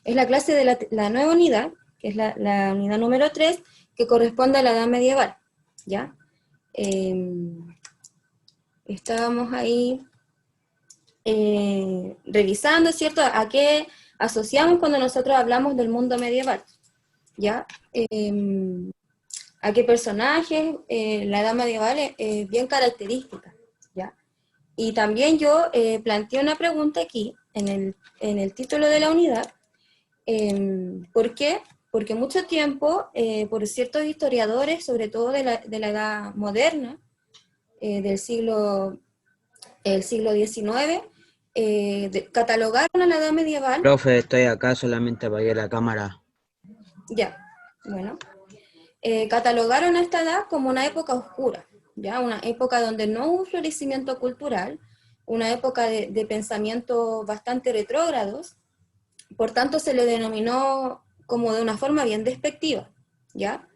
Es la clase de la nueva unidad, que es la unidad número 3, que corresponde a la edad medieval, ¿ya? Estábamos ahí revisando, ¿cierto?, a qué asociamos cuando nosotros hablamos del mundo medieval, ¿ya? A qué personajes, la edad medieval es bien característica, ¿ya? Y también yo planteé una pregunta aquí, en el título de la unidad. ¿Por qué? Porque mucho tiempo, por ciertos historiadores, sobre todo de la edad moderna, el siglo XIX, catalogaron a la edad medieval, Profe, estoy acá, solamente apagué la cámara. ya, bueno, catalogaron a esta edad como una época oscura, ya, una época donde no hubo un florecimiento cultural, una época de pensamientos bastante retrógrados. Por tanto, se le denominó como de una forma bien despectiva, ¿ya?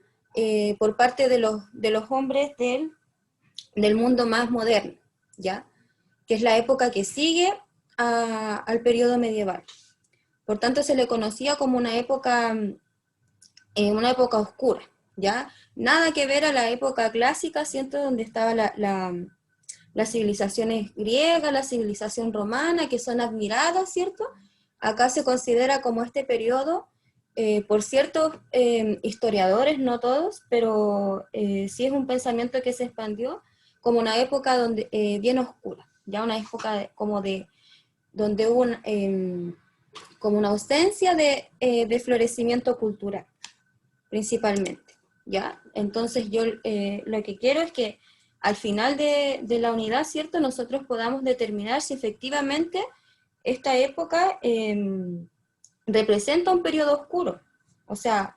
Por parte de los hombres del mundo más moderno, ¿ya? Que es la época que sigue al periodo medieval. Por tanto, se le conocía como una época oscura, ¿ya? Nada que ver a la época clásica, ¿cierto? Donde estaba las civilizaciones griegas, la civilización romana, que son admiradas, ¿cierto? Acá se considera como este periodo, por ciertos historiadores, no todos, pero sí es un pensamiento que se expandió como una época donde, bien oscura, ya una época donde hubo como una ausencia de florecimiento cultural, principalmente, ¿ya? Entonces yo lo que quiero es que al final de la unidad, ¿cierto?, nosotros podamos determinar si efectivamente esta época representa un periodo oscuro. O sea,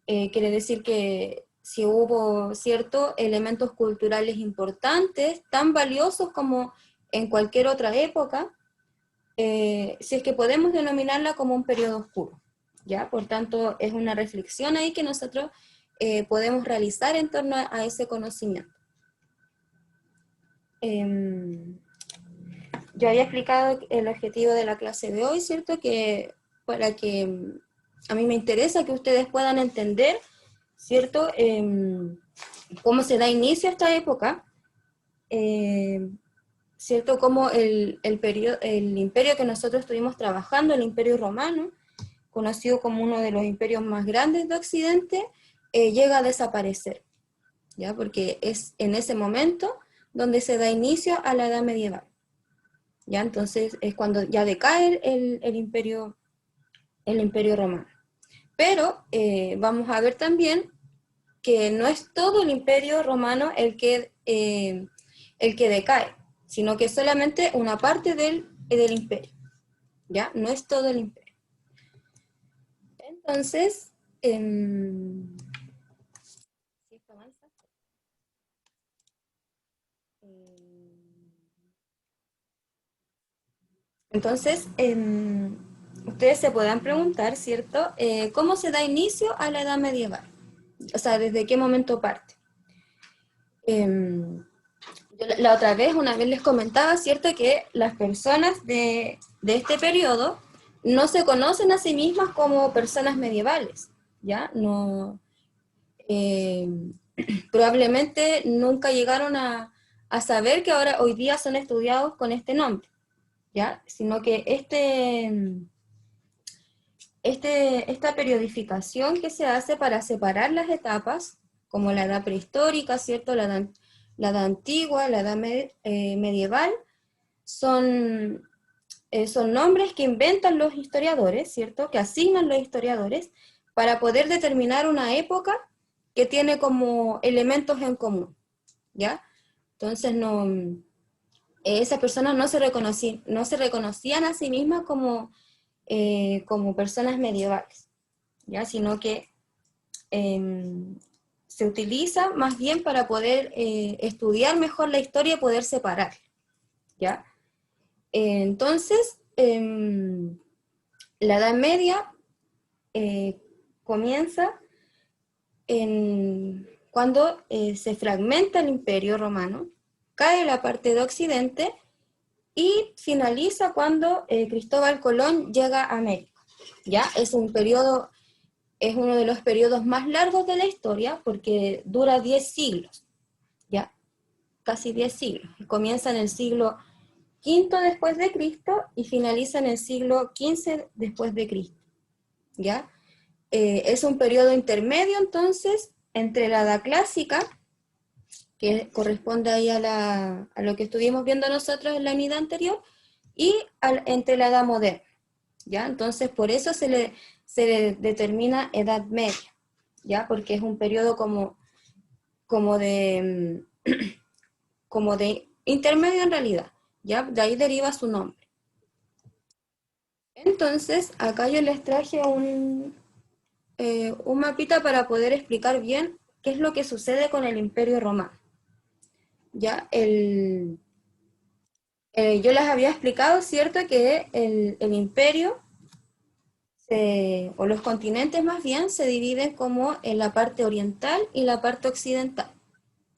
quiere decir que si hubo, ¿cierto?, elementos culturales importantes, tan valiosos como en cualquier otra época, si es que podemos denominarla como un periodo oscuro, ¿ya? Por tanto, es una reflexión ahí que nosotros podemos realizar en torno a ese conocimiento. Yo había explicado el objetivo de la clase de hoy, ¿cierto? Que para que a mí me interesa que ustedes puedan entender, ¿cierto?, cómo se da inicio a esta época, ¿cierto? Cómo el imperio que nosotros estuvimos trabajando, el Imperio Romano, conocido como uno de los imperios más grandes de Occidente, llega a desaparecer, ¿ya? Porque es en ese momento donde se da inicio a la Edad Medieval, ¿ya? Entonces es cuando ya decae el imperio romano. Pero vamos a ver también que no es todo el imperio romano el que decae, sino que es solamente una parte del imperio, ¿ya? No es todo el imperio. Entonces, ustedes se podrán preguntar, ¿cierto?, ¿cómo se da inicio a la edad medieval? O sea, ¿desde qué momento parte? Yo una vez les comentaba, ¿cierto?, que las personas de este periodo no se conocen a sí mismas como personas medievales, ¿ya? No, probablemente nunca llegaron a saber que ahora hoy día son estudiados con este nombre, ¿ya? Sino que esta periodificación que se hace para separar las etapas, como la edad prehistórica, ¿cierto?, la edad antigua, la edad medieval, son nombres que inventan los historiadores, ¿cierto?, que asignan los historiadores para poder determinar una época que tiene como elementos en común, ¿ya? Entonces, esas personas no se reconocían a sí mismas como personas medievales, ¿ya? Sino que se utiliza más bien para poder estudiar mejor la historia y poder separar, ¿ya? Entonces, la Edad Media comienza cuando se fragmenta el Imperio Romano, cae la parte de Occidente y finaliza cuando Cristóbal Colón llega a América, ¿ya? Es un periodo, es uno de los periodos más largos de la historia porque dura 10 siglos, ¿ya? Casi 10 siglos. Comienza en el siglo V después de Cristo y finaliza en el siglo XV después de Cristo, ¿ya? Es un periodo intermedio, entonces, entre la Edad Clásica, que corresponde ahí a lo que estuvimos viendo nosotros en la unidad anterior, y entre la Edad Moderna, ¿ya? Entonces, por eso se le determina Edad Media, ¿ya? Porque es un periodo como de intermedio en realidad, ¿ya? De ahí deriva su nombre. Entonces, acá yo les traje un mapita para poder explicar bien qué es lo que sucede con el Imperio Romano. Ya, yo les había explicado, ¿cierto?, que el imperio, o los continentes más bien, se dividen como en la parte oriental y la parte occidental,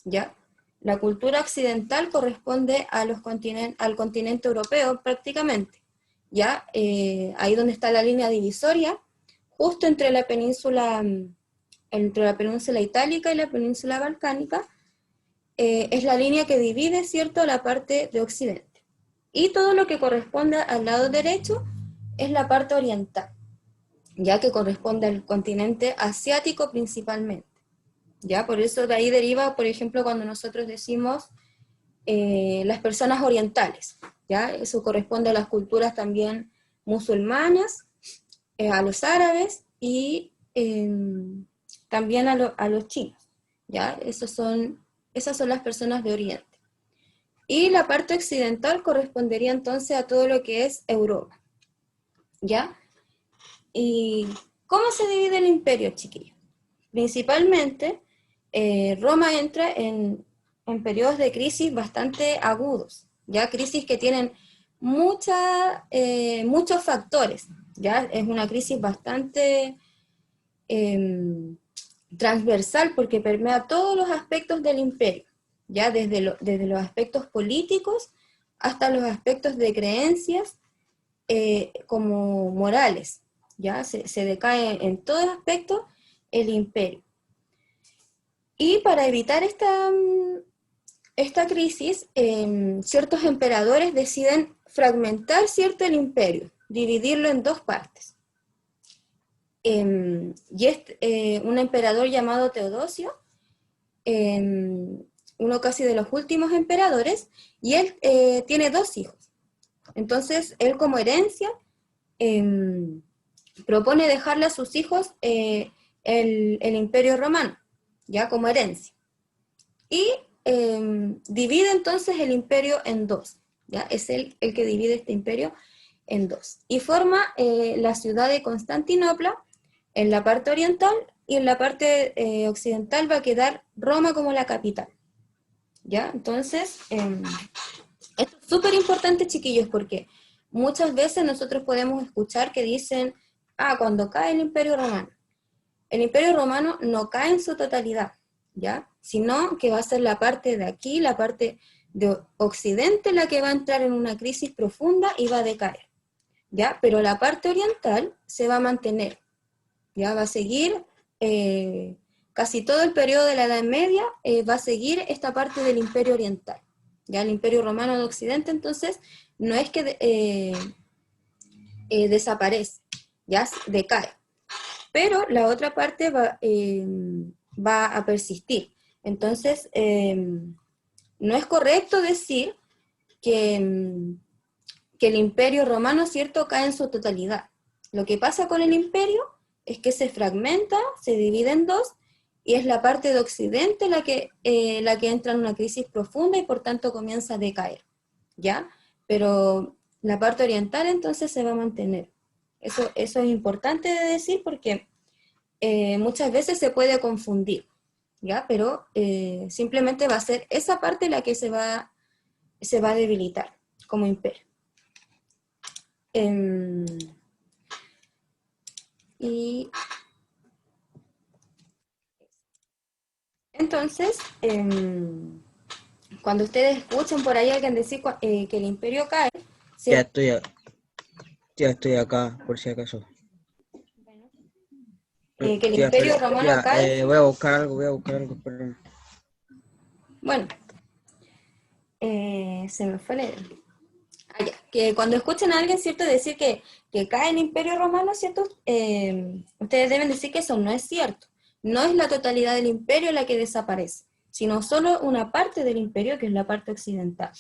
¿ya? La cultura occidental corresponde a al continente europeo prácticamente, ¿ya? Ahí donde está la línea divisoria, justo entre la península itálica y la península balcánica, es la línea que divide, ¿cierto?, la parte de Occidente. Y todo lo que corresponde al lado derecho es la parte oriental, ya que corresponde al continente asiático principalmente. ¿Ya? Por eso de ahí deriva, por ejemplo, cuando nosotros decimos las personas orientales, ¿ya? Eso corresponde a las culturas también musulmanas, a los árabes y también a los chinos, ¿ya? Esas son las personas de Oriente. Y la parte occidental correspondería entonces a todo lo que es Europa, ¿ya? ¿Y cómo se divide el imperio, chiquillos? Principalmente, Roma entra en periodos de crisis bastante agudos, ¿ya? Crisis que tienen muchos factores, ¿ya? Es una crisis bastante transversal porque permea todos los aspectos del imperio, ¿ya? Desde los aspectos políticos hasta los aspectos de creencias como morales, ¿ya? Se decae en todo aspecto el imperio. Y para evitar esta crisis, ciertos emperadores deciden fragmentar, ¿cierto?, el imperio, dividirlo en dos partes. Y un emperador llamado Teodosio, uno casi de los últimos emperadores, y él tiene dos hijos. Entonces, él como herencia propone dejarle a sus hijos el imperio romano, ya como herencia. Y divide entonces el imperio en dos, ¿ya? Es el que divide este imperio en dos. Y forma la ciudad de Constantinopla en la parte oriental, y en la parte occidental va a quedar Roma como la capital, ¿ya? Entonces, esto es súper importante, chiquillos, porque muchas veces nosotros podemos escuchar que dicen, cuando cae el imperio romano no cae en su totalidad, ¿ya? Sino que va a ser la parte de aquí, la parte de Occidente, la que va a entrar en una crisis profunda y va a decaer, ¿ya? Pero la parte oriental se va a mantener, ¿ya? Va a seguir, casi todo el periodo de la Edad Media va a seguir esta parte del imperio oriental, ¿ya? El imperio romano de Occidente, entonces, no es que desaparece, ya decae. Pero la otra parte va a persistir. Entonces, no es correcto decir que el imperio romano, ¿cierto?, cae en su totalidad. Lo que pasa con el imperio es que se fragmenta, se divide en dos, y es la parte de Occidente la que entra en una crisis profunda y por tanto comienza a decaer, ¿ya? Pero la parte oriental entonces se va a mantener. Eso es importante de decir porque muchas veces se puede confundir, ¿ya? Pero simplemente va a ser esa parte la que se va a debilitar como imperio. Y entonces, cuando ustedes escuchan por ahí a alguien decir que el imperio cae, Ya estoy acá, por si acaso. que el Tía, Imperio Romano tía, cae. voy a buscar algo, perdón. Bueno, se me fue la idea. Ah, ya. Que cuando escuchen a alguien, ¿cierto?, decir que cae el Imperio Romano, ¿cierto? Ustedes deben decir que eso no es cierto. No es la totalidad del imperio la que desaparece, sino solo una parte del imperio, que es la parte occidental.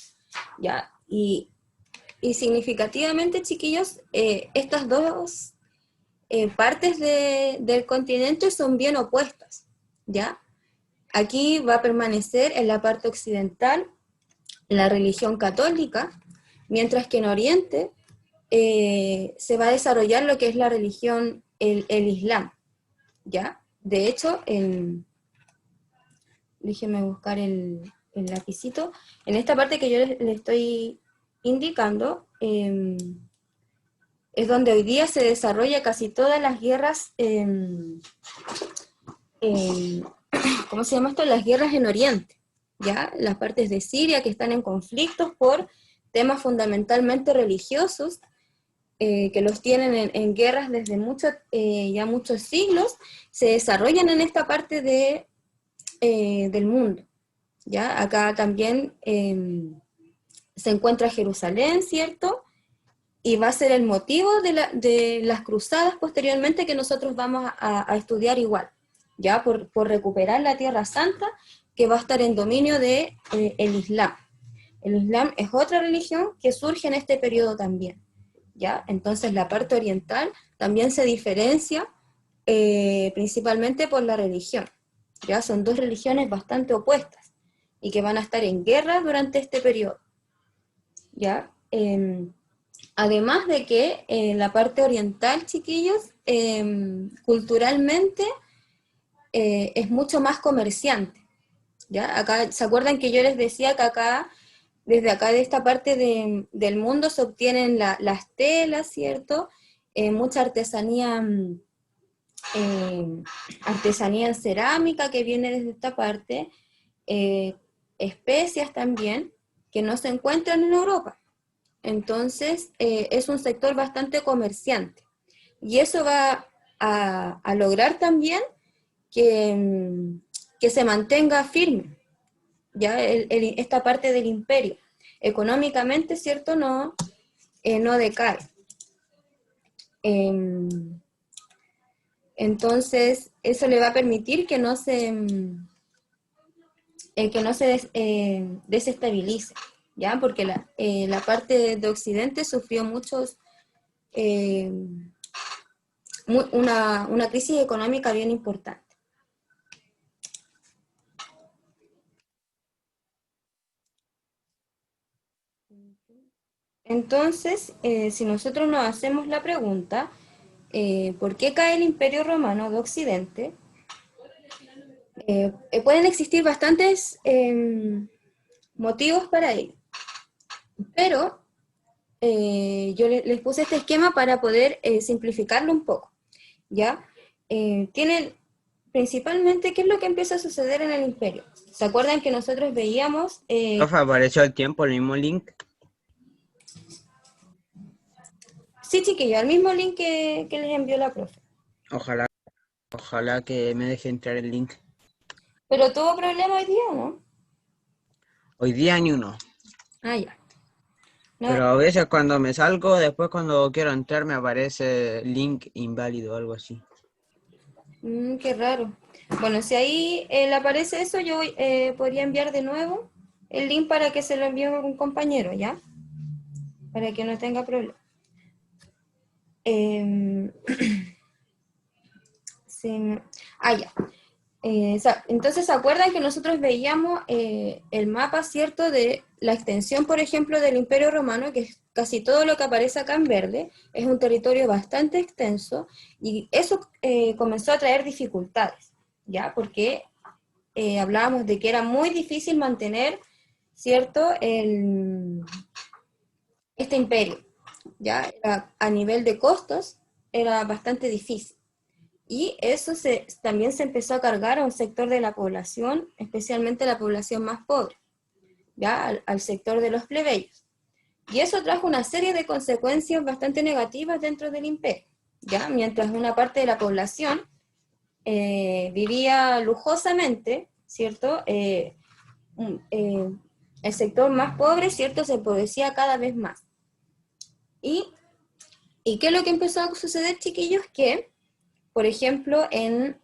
¿Ya? Y significativamente, chiquillos, estas dos partes del continente son bien opuestas. ¿Ya? Aquí va a permanecer en la parte occidental la religión católica, mientras que en Oriente se va a desarrollar lo que es la religión, el Islam, ¿ya? De hecho, déjenme buscar el lapicito, en esta parte que yo le estoy indicando, es donde hoy día se desarrolla casi todas las guerras, ¿cómo se llama esto? Las guerras en Oriente, ¿ya? Las partes de Siria que están en conflictos por temas fundamentalmente religiosos, que los tienen en guerras desde ya muchos siglos, se desarrollan en esta parte del mundo. ¿Ya? Acá también se encuentra Jerusalén, ¿cierto? Y va a ser el motivo de las cruzadas posteriormente que nosotros vamos a estudiar igual, ¿ya? Por recuperar la Tierra Santa, que va a estar en dominio de el Islam. El Islam es otra religión que surge en este periodo también, ¿ya? Entonces la parte oriental también se diferencia principalmente por la religión, ¿ya? Son dos religiones bastante opuestas y que van a estar en guerra durante este periodo, ¿ya? Además de que la parte oriental, chiquillos, culturalmente es mucho más comerciante, ¿ya? Acá, ¿se acuerdan que yo les decía que acá, desde acá de esta parte del mundo se obtienen las telas, ¿cierto? Mucha artesanía, artesanía en cerámica que viene desde esta parte, especias también, que no se encuentran en Europa. Entonces, es un sector bastante comerciante. Y eso va a lograr también que se mantenga firme, ya esta parte del imperio. Económicamente, ¿cierto? No decae. Entonces, eso le va a permitir que no se desestabilice, ¿ya? Porque la parte de Occidente sufrió eh, una crisis económica bien importante. Entonces, si nosotros nos hacemos la pregunta, ¿por qué cae el Imperio Romano de Occidente? Pueden existir bastantes motivos para ello, pero yo les puse este esquema para poder simplificarlo un poco, ¿ya? Tienen principalmente, ¿qué es lo que empieza a suceder en el imperio? ¿Se acuerdan que nosotros veíamos? Profe, apareció al tiempo el mismo link. Sí, chiquillo, al mismo link que les envió la profe. Ojalá que me deje entrar el link. Pero tuvo problema hoy día, ¿no? Hoy día ni uno. Ah, ya. No, Pero a veces cuando me salgo, después cuando quiero entrar me aparece link inválido o algo así. qué raro. Bueno, si ahí le aparece eso, yo podría enviar de nuevo el link para que se lo envíe a un compañero, ¿ya? Para que no tenga problema. Sí, ya. Entonces, ¿se acuerdan que nosotros veíamos el mapa, ¿cierto?, de la extensión, por ejemplo, del Imperio Romano, que es casi todo lo que aparece acá en verde, es un territorio bastante extenso, y eso comenzó a traer dificultades, ¿ya? Porque hablábamos de que era muy difícil mantener, ¿cierto?, este imperio, ¿ya? A nivel de costos era bastante difícil. Y eso también se empezó a cargar a un sector de la población, especialmente la población más pobre, ¿ya? Al sector de los plebeyos. Y eso trajo una serie de consecuencias bastante negativas dentro del imperio, ¿ya? Mientras una parte de la población vivía lujosamente, ¿cierto? El sector más pobre, ¿cierto? Se empobrecía cada vez más. ¿Y, ¿Y qué es lo que empezó a suceder, chiquillos? Que, por ejemplo, en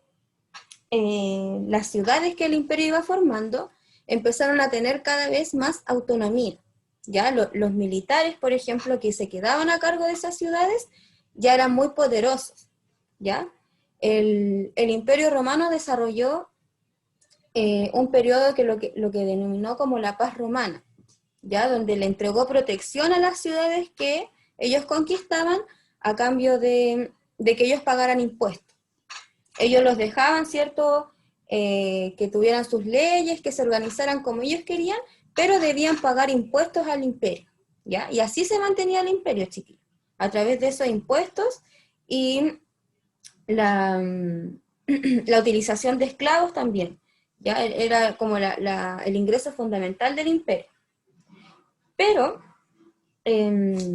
las ciudades que el imperio iba formando, empezaron a tener cada vez más autonomía. ¿Ya? Los militares, por ejemplo, que se quedaban a cargo de esas ciudades, ya eran muy poderosos. ¿Ya? El imperio romano desarrolló un periodo que lo que denominó como la paz romana, ¿ya? Donde le entregó protección a las ciudades que ellos conquistaban a cambio de que ellos pagaran impuestos. Ellos los dejaban, ¿cierto? Que tuvieran sus leyes, que se organizaran como ellos querían, pero debían pagar impuestos al imperio, ¿ya? Y así se mantenía el imperio, chiquillos, a través de esos impuestos y la, la utilización de esclavos también, ¿ya? Era como el ingreso fundamental del imperio. Pero, eh,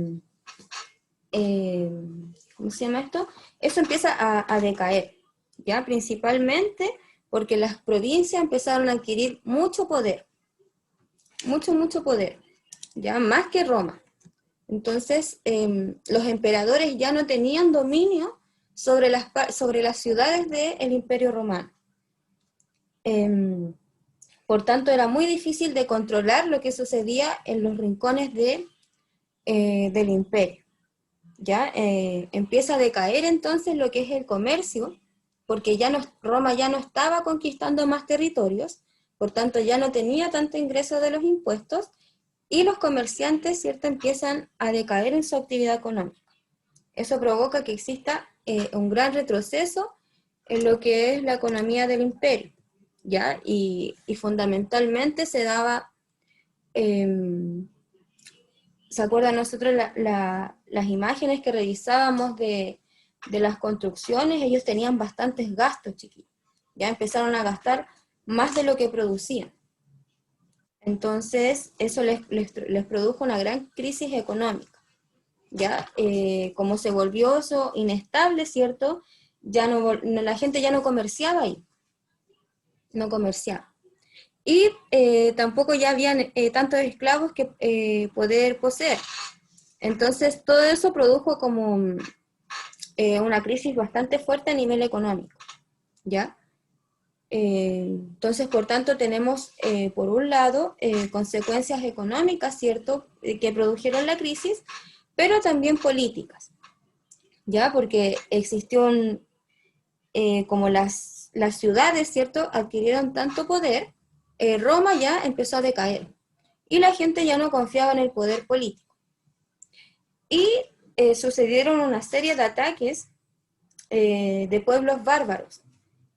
¿cómo se llama esto? Eso empieza a decaer, ¿ya? Principalmente porque las provincias empezaron a adquirir mucho poder, mucho poder, ¿ya? Más que Roma. Entonces, los emperadores ya no tenían dominio sobre las ciudades del Imperio Romano. Por tanto, era muy difícil de controlar lo que sucedía en los rincones del imperio. ¿Ya? Empieza a decaer entonces lo que es el comercio, porque Roma ya no estaba conquistando más territorios, por tanto ya no tenía tanto ingreso de los impuestos, y los comerciantes, ¿cierto?, empiezan a decaer en su actividad económica. Eso provoca que exista un gran retroceso en lo que es la economía del imperio, ¿ya? Y fundamentalmente se daba, ¿se acuerdan nosotros las imágenes que revisábamos de las construcciones? Ellos tenían bastantes gastos, chiquillos. Ya empezaron a gastar más de lo que producían. Entonces, eso les produjo una gran crisis económica. ¿Ya? Como se volvió eso inestable, ¿cierto? Ya la gente ya no comerciaba ahí. No comerciaba. Y tampoco ya habían tantos esclavos que poder poseer. Entonces, todo eso produjo como una crisis bastante fuerte a nivel económico, ¿ya? Entonces, por tanto, tenemos, por un lado, consecuencias económicas, ¿cierto?, que produjeron la crisis, pero también políticas, ¿ya? Porque existió como las ciudades, ¿cierto?, adquirieron tanto poder, Roma ya empezó a decaer, y la gente ya no confiaba en el poder político. Y sucedieron una serie de ataques de pueblos bárbaros.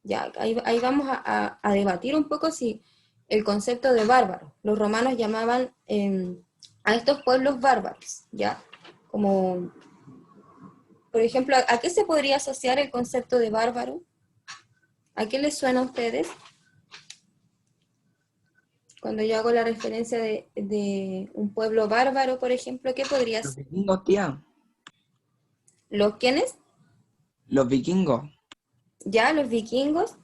Ya, ahí vamos a debatir un poco si el concepto de bárbaro. Los romanos llamaban a estos pueblos bárbaros, ¿ya? Como, por ejemplo, ¿a qué se podría asociar el concepto de bárbaro? ¿A qué les suena a ustedes? Cuando yo hago la referencia de un pueblo bárbaro, por ejemplo, ¿qué podría Los ser? vikingos, tía. ¿Los quiénes? Los vikingos. Ya, los vikingos.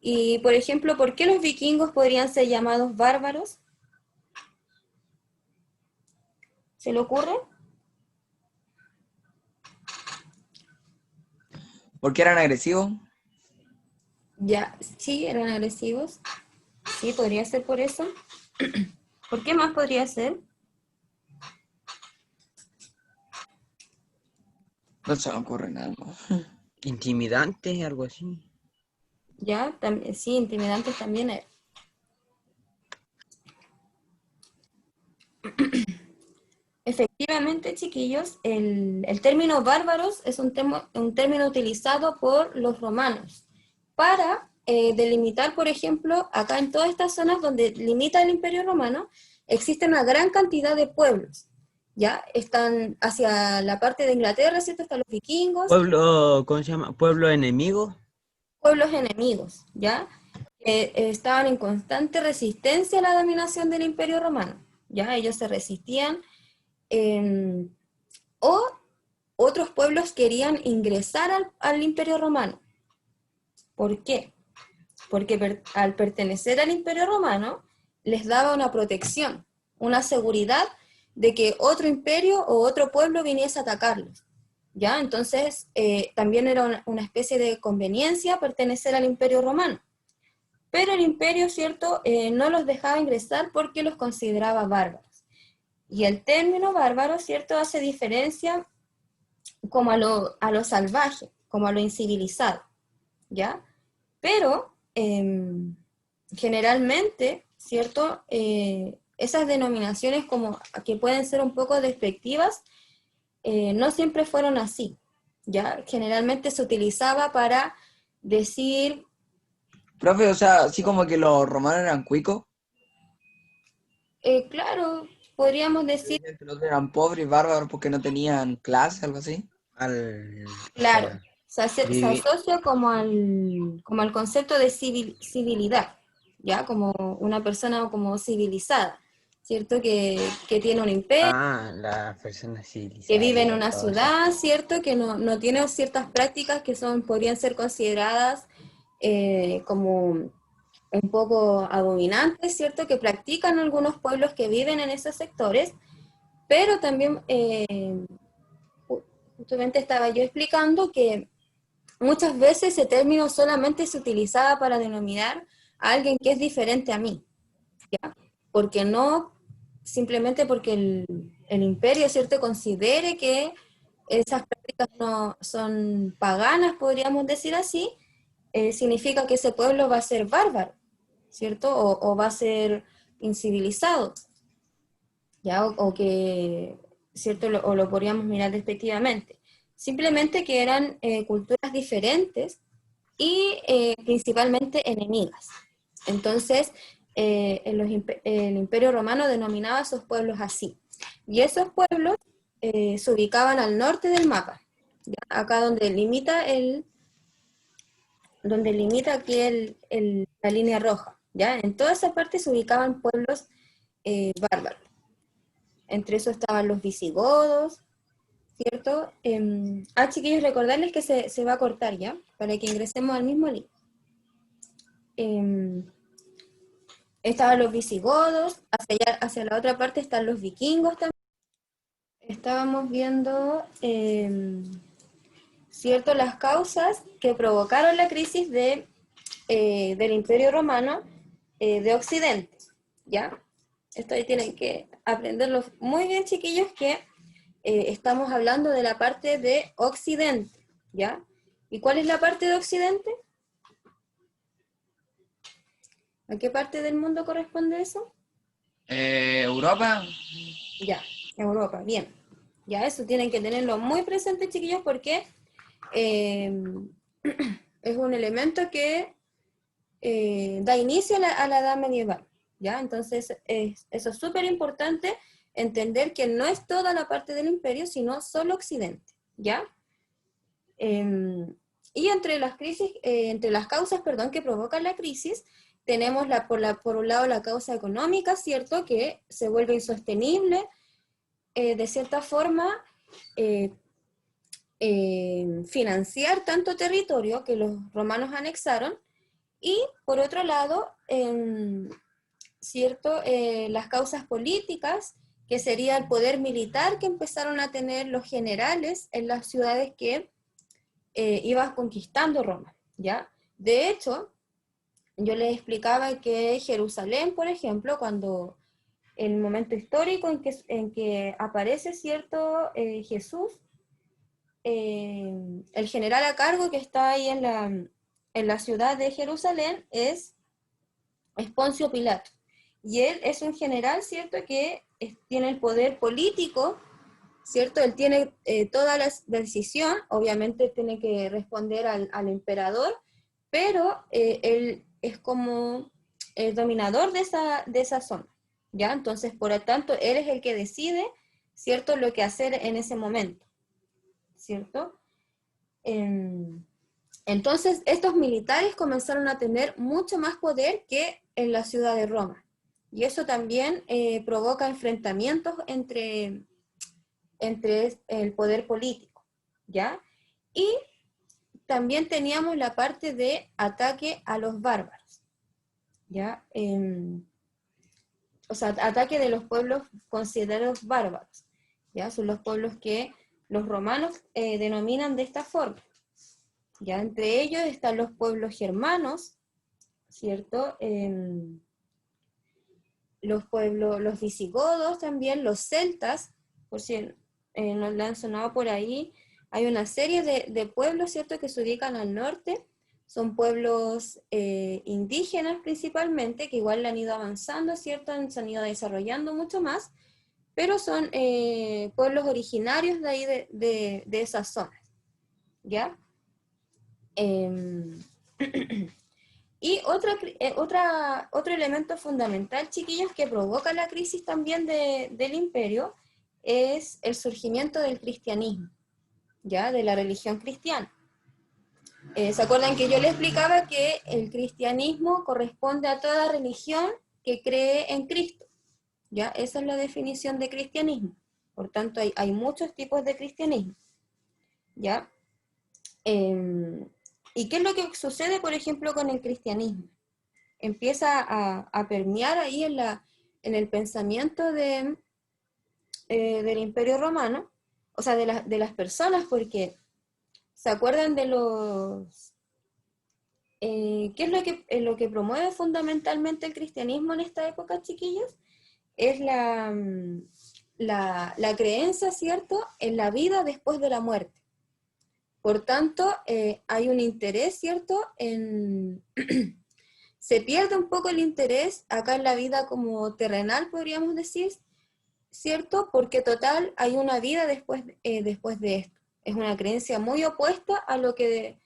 Y, por ejemplo, ¿por qué los vikingos podrían ser llamados bárbaros? ¿Se le ocurre? ¿Por qué eran agresivos? Ya, sí, eran agresivos. Sí, podría ser por eso. ¿Por qué más podría ser? No se me ocurre nada más. Intimidantes, algo así. Ya, también, sí, intimidantes también. Efectivamente, chiquillos, el término bárbaros es un término utilizado por los romanos para delimitar, por ejemplo, acá en todas estas zonas donde limita el Imperio Romano, existe una gran cantidad de pueblos. Ya están hacia la parte de Inglaterra, ¿cierto? Están los vikingos, Pueblo, ¿cómo se llama? Pueblo enemigo. pueblos enemigos, ¿ya? Estaban en constante resistencia a la dominación del Imperio Romano, ¿ya? Ellos se resistían, eh, o otros pueblos querían ingresar al Imperio Romano, ¿Por qué? Porque al pertenecer al Imperio Romano, les daba una protección, una seguridad de que otro imperio o otro pueblo viniese a atacarlos. ¿Ya? Entonces, también era una especie de conveniencia pertenecer al Imperio Romano. Pero el imperio, ¿cierto?, no los dejaba ingresar porque los consideraba bárbaros. Y el término bárbaro, ¿cierto?, hace diferencia como a lo salvaje, como a lo incivilizado, ¿ya? Pero generalmente, ¿cierto?, esas denominaciones como que pueden ser un poco despectivas, no siempre fueron así, ¿ya? Generalmente se utilizaba para decir, Profe, o sea, así como que los romanos eran cuicos, claro, podríamos decir, que los otros eran pobres y bárbaros porque no tenían clase, algo así. O claro, sea, se asocia como al concepto de civilidad, ¿ya? Como una persona como civilizada, ¿cierto? Que tiene un imperio, las personas que civilizadas vive en y una todo eso. ciudad, ¿cierto? Que no tiene ciertas prácticas que podrían ser consideradas como un poco abominantes, ¿cierto? Que practican algunos pueblos que viven en esos sectores, pero también, justamente estaba yo explicando que muchas veces ese término solamente se utilizaba para denominar a alguien que es diferente a mí, ¿ya? Porque no, simplemente porque el imperio, ¿cierto?, considere que esas prácticas no son paganas, podríamos decir así, significa que ese pueblo va a ser bárbaro, ¿cierto? O va a ser incivilizado, ¿ya? O que, ¿cierto? O lo podríamos mirar despectivamente. Simplemente que eran culturas diferentes y principalmente enemigas. Entonces, el Imperio Romano denominaba a esos pueblos así. Y esos pueblos se ubicaban al norte del mapa, ¿ya? Acá donde limita aquí la línea roja, ¿ya? En toda esa parte se ubicaban pueblos bárbaros. Entre eso estaban los visigodos, ¿cierto? Chiquillos, recordarles que se va a cortar ya, para que ingresemos al mismo link. Estaban los visigodos, hacia la otra parte están los vikingos también. Estábamos viendo, ¿cierto?, las causas que provocaron la crisis del Imperio Romano de Occidente, ¿ya? Esto ahí tienen que aprenderlo muy bien, chiquillos, que estamos hablando de la parte de Occidente, ¿ya? ¿Y cuál es la parte de Occidente? ¿A qué parte del mundo corresponde eso? Europa, Ya, Europa, bien. Ya eso tienen que tenerlo muy presente, chiquillos, porque es un elemento que da inicio a la edad medieval, ¿ya? Entonces, eso es súper importante, entender que no es toda la parte del imperio, sino solo Occidente, ¿ya? Y entre las crisis, entre las causas, perdón, que provocan la crisis, tenemos por un lado la causa económica, ¿cierto?, que se vuelve insostenible, de cierta forma, financiar tanto territorio que los romanos anexaron, y por otro lado, ¿cierto?, las causas políticas, que sería el poder militar que empezaron a tener los generales en las ciudades que iba conquistando Roma, ¿ya? De hecho, yo les explicaba que Jerusalén, por ejemplo, cuando el momento histórico en que aparece, ¿cierto?, Jesús, el general a cargo que está ahí en la ciudad de Jerusalén es Poncio Pilato. Y él es un general, ¿cierto?, que tiene el poder político, ¿cierto? Él tiene toda la decisión, obviamente tiene que responder al emperador, pero él es como el dominador de esa zona, ¿ya? Entonces, por lo tanto, él es el que decide, ¿cierto?, lo que hacer en ese momento, ¿cierto? Entonces, estos militares comenzaron a tener mucho más poder que en la ciudad de Roma. Y eso también provoca enfrentamientos entre el poder político, ¿ya? Y también teníamos la parte de ataque a los bárbaros, ¿ya? O sea, ataque de los pueblos considerados bárbaros, ¿ya? Son los pueblos que los romanos denominan de esta forma, ¿ya? Entre ellos están los pueblos germanos, ¿cierto? Los visigodos también, los celtas, por si nos la han sonado por ahí, hay una serie de pueblos, ¿cierto?, que se ubican al norte, son pueblos indígenas principalmente, que igual le han ido avanzando, ¿cierto?, se han ido desarrollando mucho más, pero son pueblos originarios de ahí de esas zonas, ¿ya? Y otro elemento fundamental, chiquillos, que provoca la crisis también del imperio, es el surgimiento del cristianismo, ¿ya? De la religión cristiana. ¿Se acuerdan que yo les explicaba que el cristianismo corresponde a toda religión que cree en Cristo? ¿Ya? Esa es la definición de cristianismo. Por tanto, hay muchos tipos de cristianismo, ¿ya? ¿Y qué es lo que sucede, por ejemplo, con el cristianismo? Empieza a permear ahí en el pensamiento del Imperio Romano, o sea, de las personas, porque ¿se acuerdan de los... ¿qué es lo que promueve fundamentalmente el cristianismo en esta época, chiquillos? Es la creencia, ¿cierto?, en la vida después de la muerte. Por tanto, hay un interés, ¿cierto?, se pierde un poco el interés acá en la vida como terrenal, podríamos decir, ¿cierto? Porque total, hay una vida después de esto. Es una creencia muy opuesta a lo que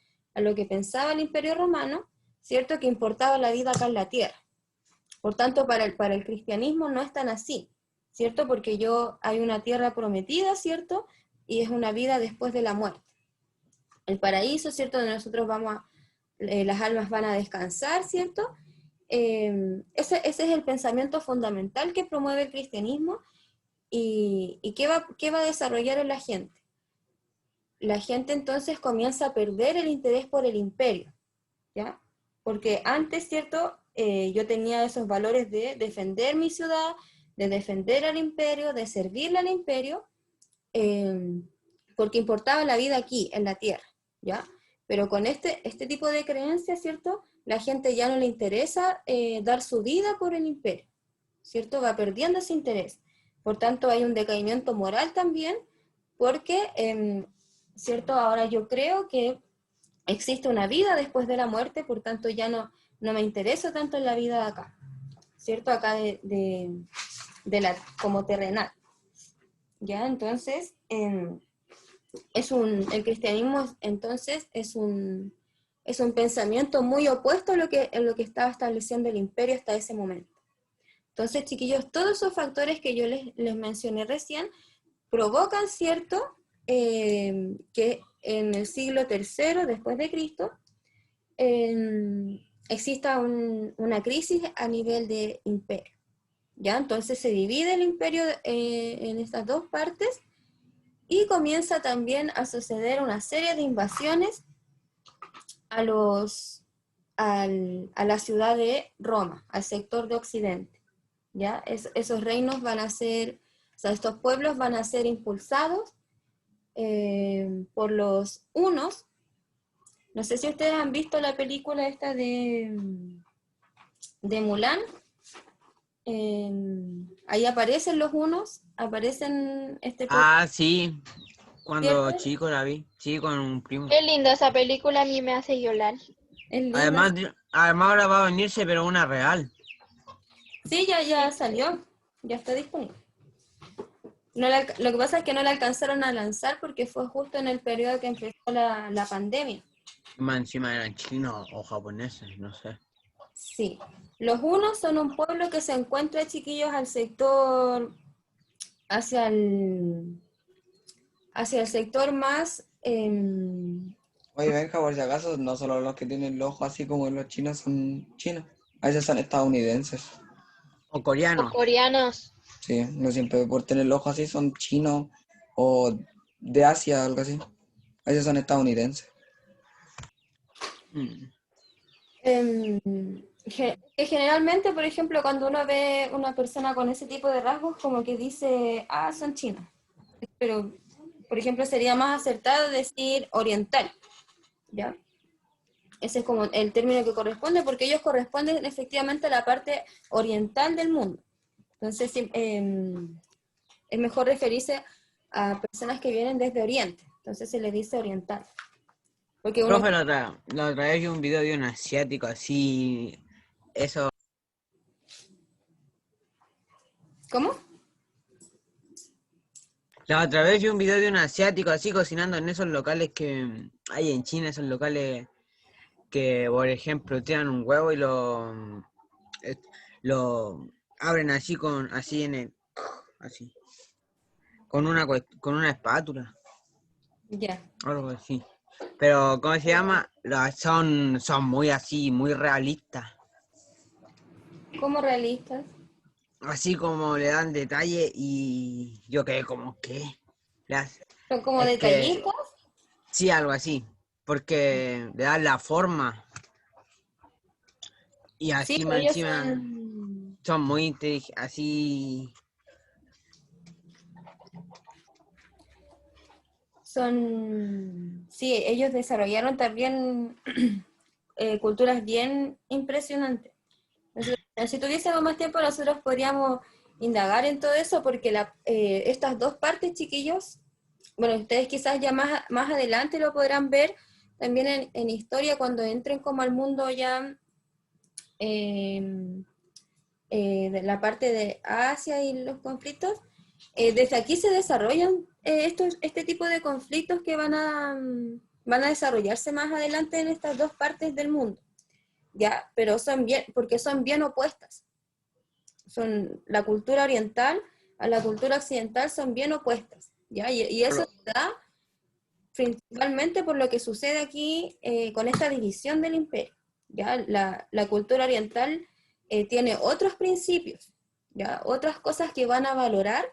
pensaba el Imperio Romano, ¿cierto?, que importaba la vida acá en la tierra. Por tanto, para el cristianismo no es tan así, ¿cierto? Porque hay una tierra prometida, ¿cierto? Y es una vida después de la muerte. El paraíso, ¿cierto? Donde nosotros las almas van a descansar, ¿cierto? Ese es el pensamiento fundamental que promueve el cristianismo y ¿qué va a desarrollar en la gente? La gente entonces comienza a perder el interés por el imperio, ¿ya? Porque antes, ¿cierto? Yo tenía esos valores de defender mi ciudad, de defender al imperio, de servirle al imperio, porque importaba la vida aquí, en la tierra, ¿ya? Pero con este tipo de creencias, ¿cierto? La gente ya no le interesa dar su vida por el imperio, ¿cierto? Va perdiendo ese interés. Por tanto, hay un decaimiento moral también, porque, ¿cierto? Ahora yo creo que existe una vida después de la muerte, por tanto ya no me interesa tanto en la vida de acá, ¿cierto? Acá como terrenal, ¿ya? Entonces, el cristianismo entonces es un pensamiento muy opuesto a lo que estaba estableciendo el imperio hasta ese momento. Entonces, chiquillos, todos esos factores que yo les mencioné recién provocan, ¿cierto?, que en el siglo III después de Cristo exista una crisis a nivel de imperio, ¿ya? Entonces se divide el imperio en estas dos partes y comienza también a suceder una serie de invasiones a la ciudad de Roma, al sector de Occidente, ¿ya? Esos reinos van a ser, o sea, estos pueblos van a ser impulsados por los hunos. No sé si ustedes han visto la película esta de Mulan. Ahí aparecen los hunos, aparecen Ah, sí, cuando ¿cierto? chico la vi, sí, con un primo. Qué linda esa película, a mí me hace llorar. Es linda. Además ahora va a venirse, pero una real. Sí, ya salió, ya está disponible. Lo que pasa es que no la alcanzaron a lanzar porque fue justo en el periodo que empezó la pandemia. Más encima eran chinos o japoneses, no sé. Sí. Los hunos son un pueblo que se encuentra, chiquillos, al sector, hacia el sector más... Oye, Benja, por si acaso, no solo los que tienen el ojo así como los chinos son chinos, a veces son estadounidenses. O Los coreano. coreanos. Sí, no siempre por tener el ojo así son chinos o de Asia, algo así. A veces son estadounidenses. Que generalmente, por ejemplo, cuando uno ve una persona con ese tipo de rasgos, como que dice, ah, son chinos. Pero, por ejemplo, sería más acertado decir oriental, ¿ya? Ese es como el término que corresponde, porque ellos corresponden efectivamente a la parte oriental del mundo. Entonces, sí, es mejor referirse a personas que vienen desde Oriente. Entonces se les dice oriental. Porque uno... Profe, la otra vez vi un video de un asiático así, eso. ¿Cómo? La otra vez vi un video de un asiático así cocinando en esos locales que hay en China, esos locales que, por ejemplo, tiran un huevo y eh, lo abren así así en el, así, con una espátula, Ya. algo así. Pero, ¿cómo se llama? Son muy así, muy realistas. ¿Cómo realistas? Así como le dan detalle y yo quedé como, ¿qué? Las- ¿Son como Es que, detallistas? sí, algo así, porque le dan la forma y Sí, así pues más ellos encima son muy así. sí, ellos desarrollaron también culturas bien impresionantes. Entonces, si tuviésemos más tiempo, nosotros podríamos indagar en todo eso, porque estas dos partes, chiquillos, bueno, ustedes quizás ya más adelante lo podrán ver también en historia, cuando entren como al mundo ya eh, de la parte de Asia y los conflictos. Desde aquí se desarrollan este tipo de conflictos que van a desarrollarse más adelante en estas dos partes del mundo, ¿ya? Pero porque son bien opuestas. La cultura oriental a la cultura occidental son bien opuestas, ¿ya? Y eso se da principalmente por lo que sucede aquí con esta división del imperio, ¿ya? La cultura oriental tiene otros principios, ¿ya? Otras cosas que van a valorar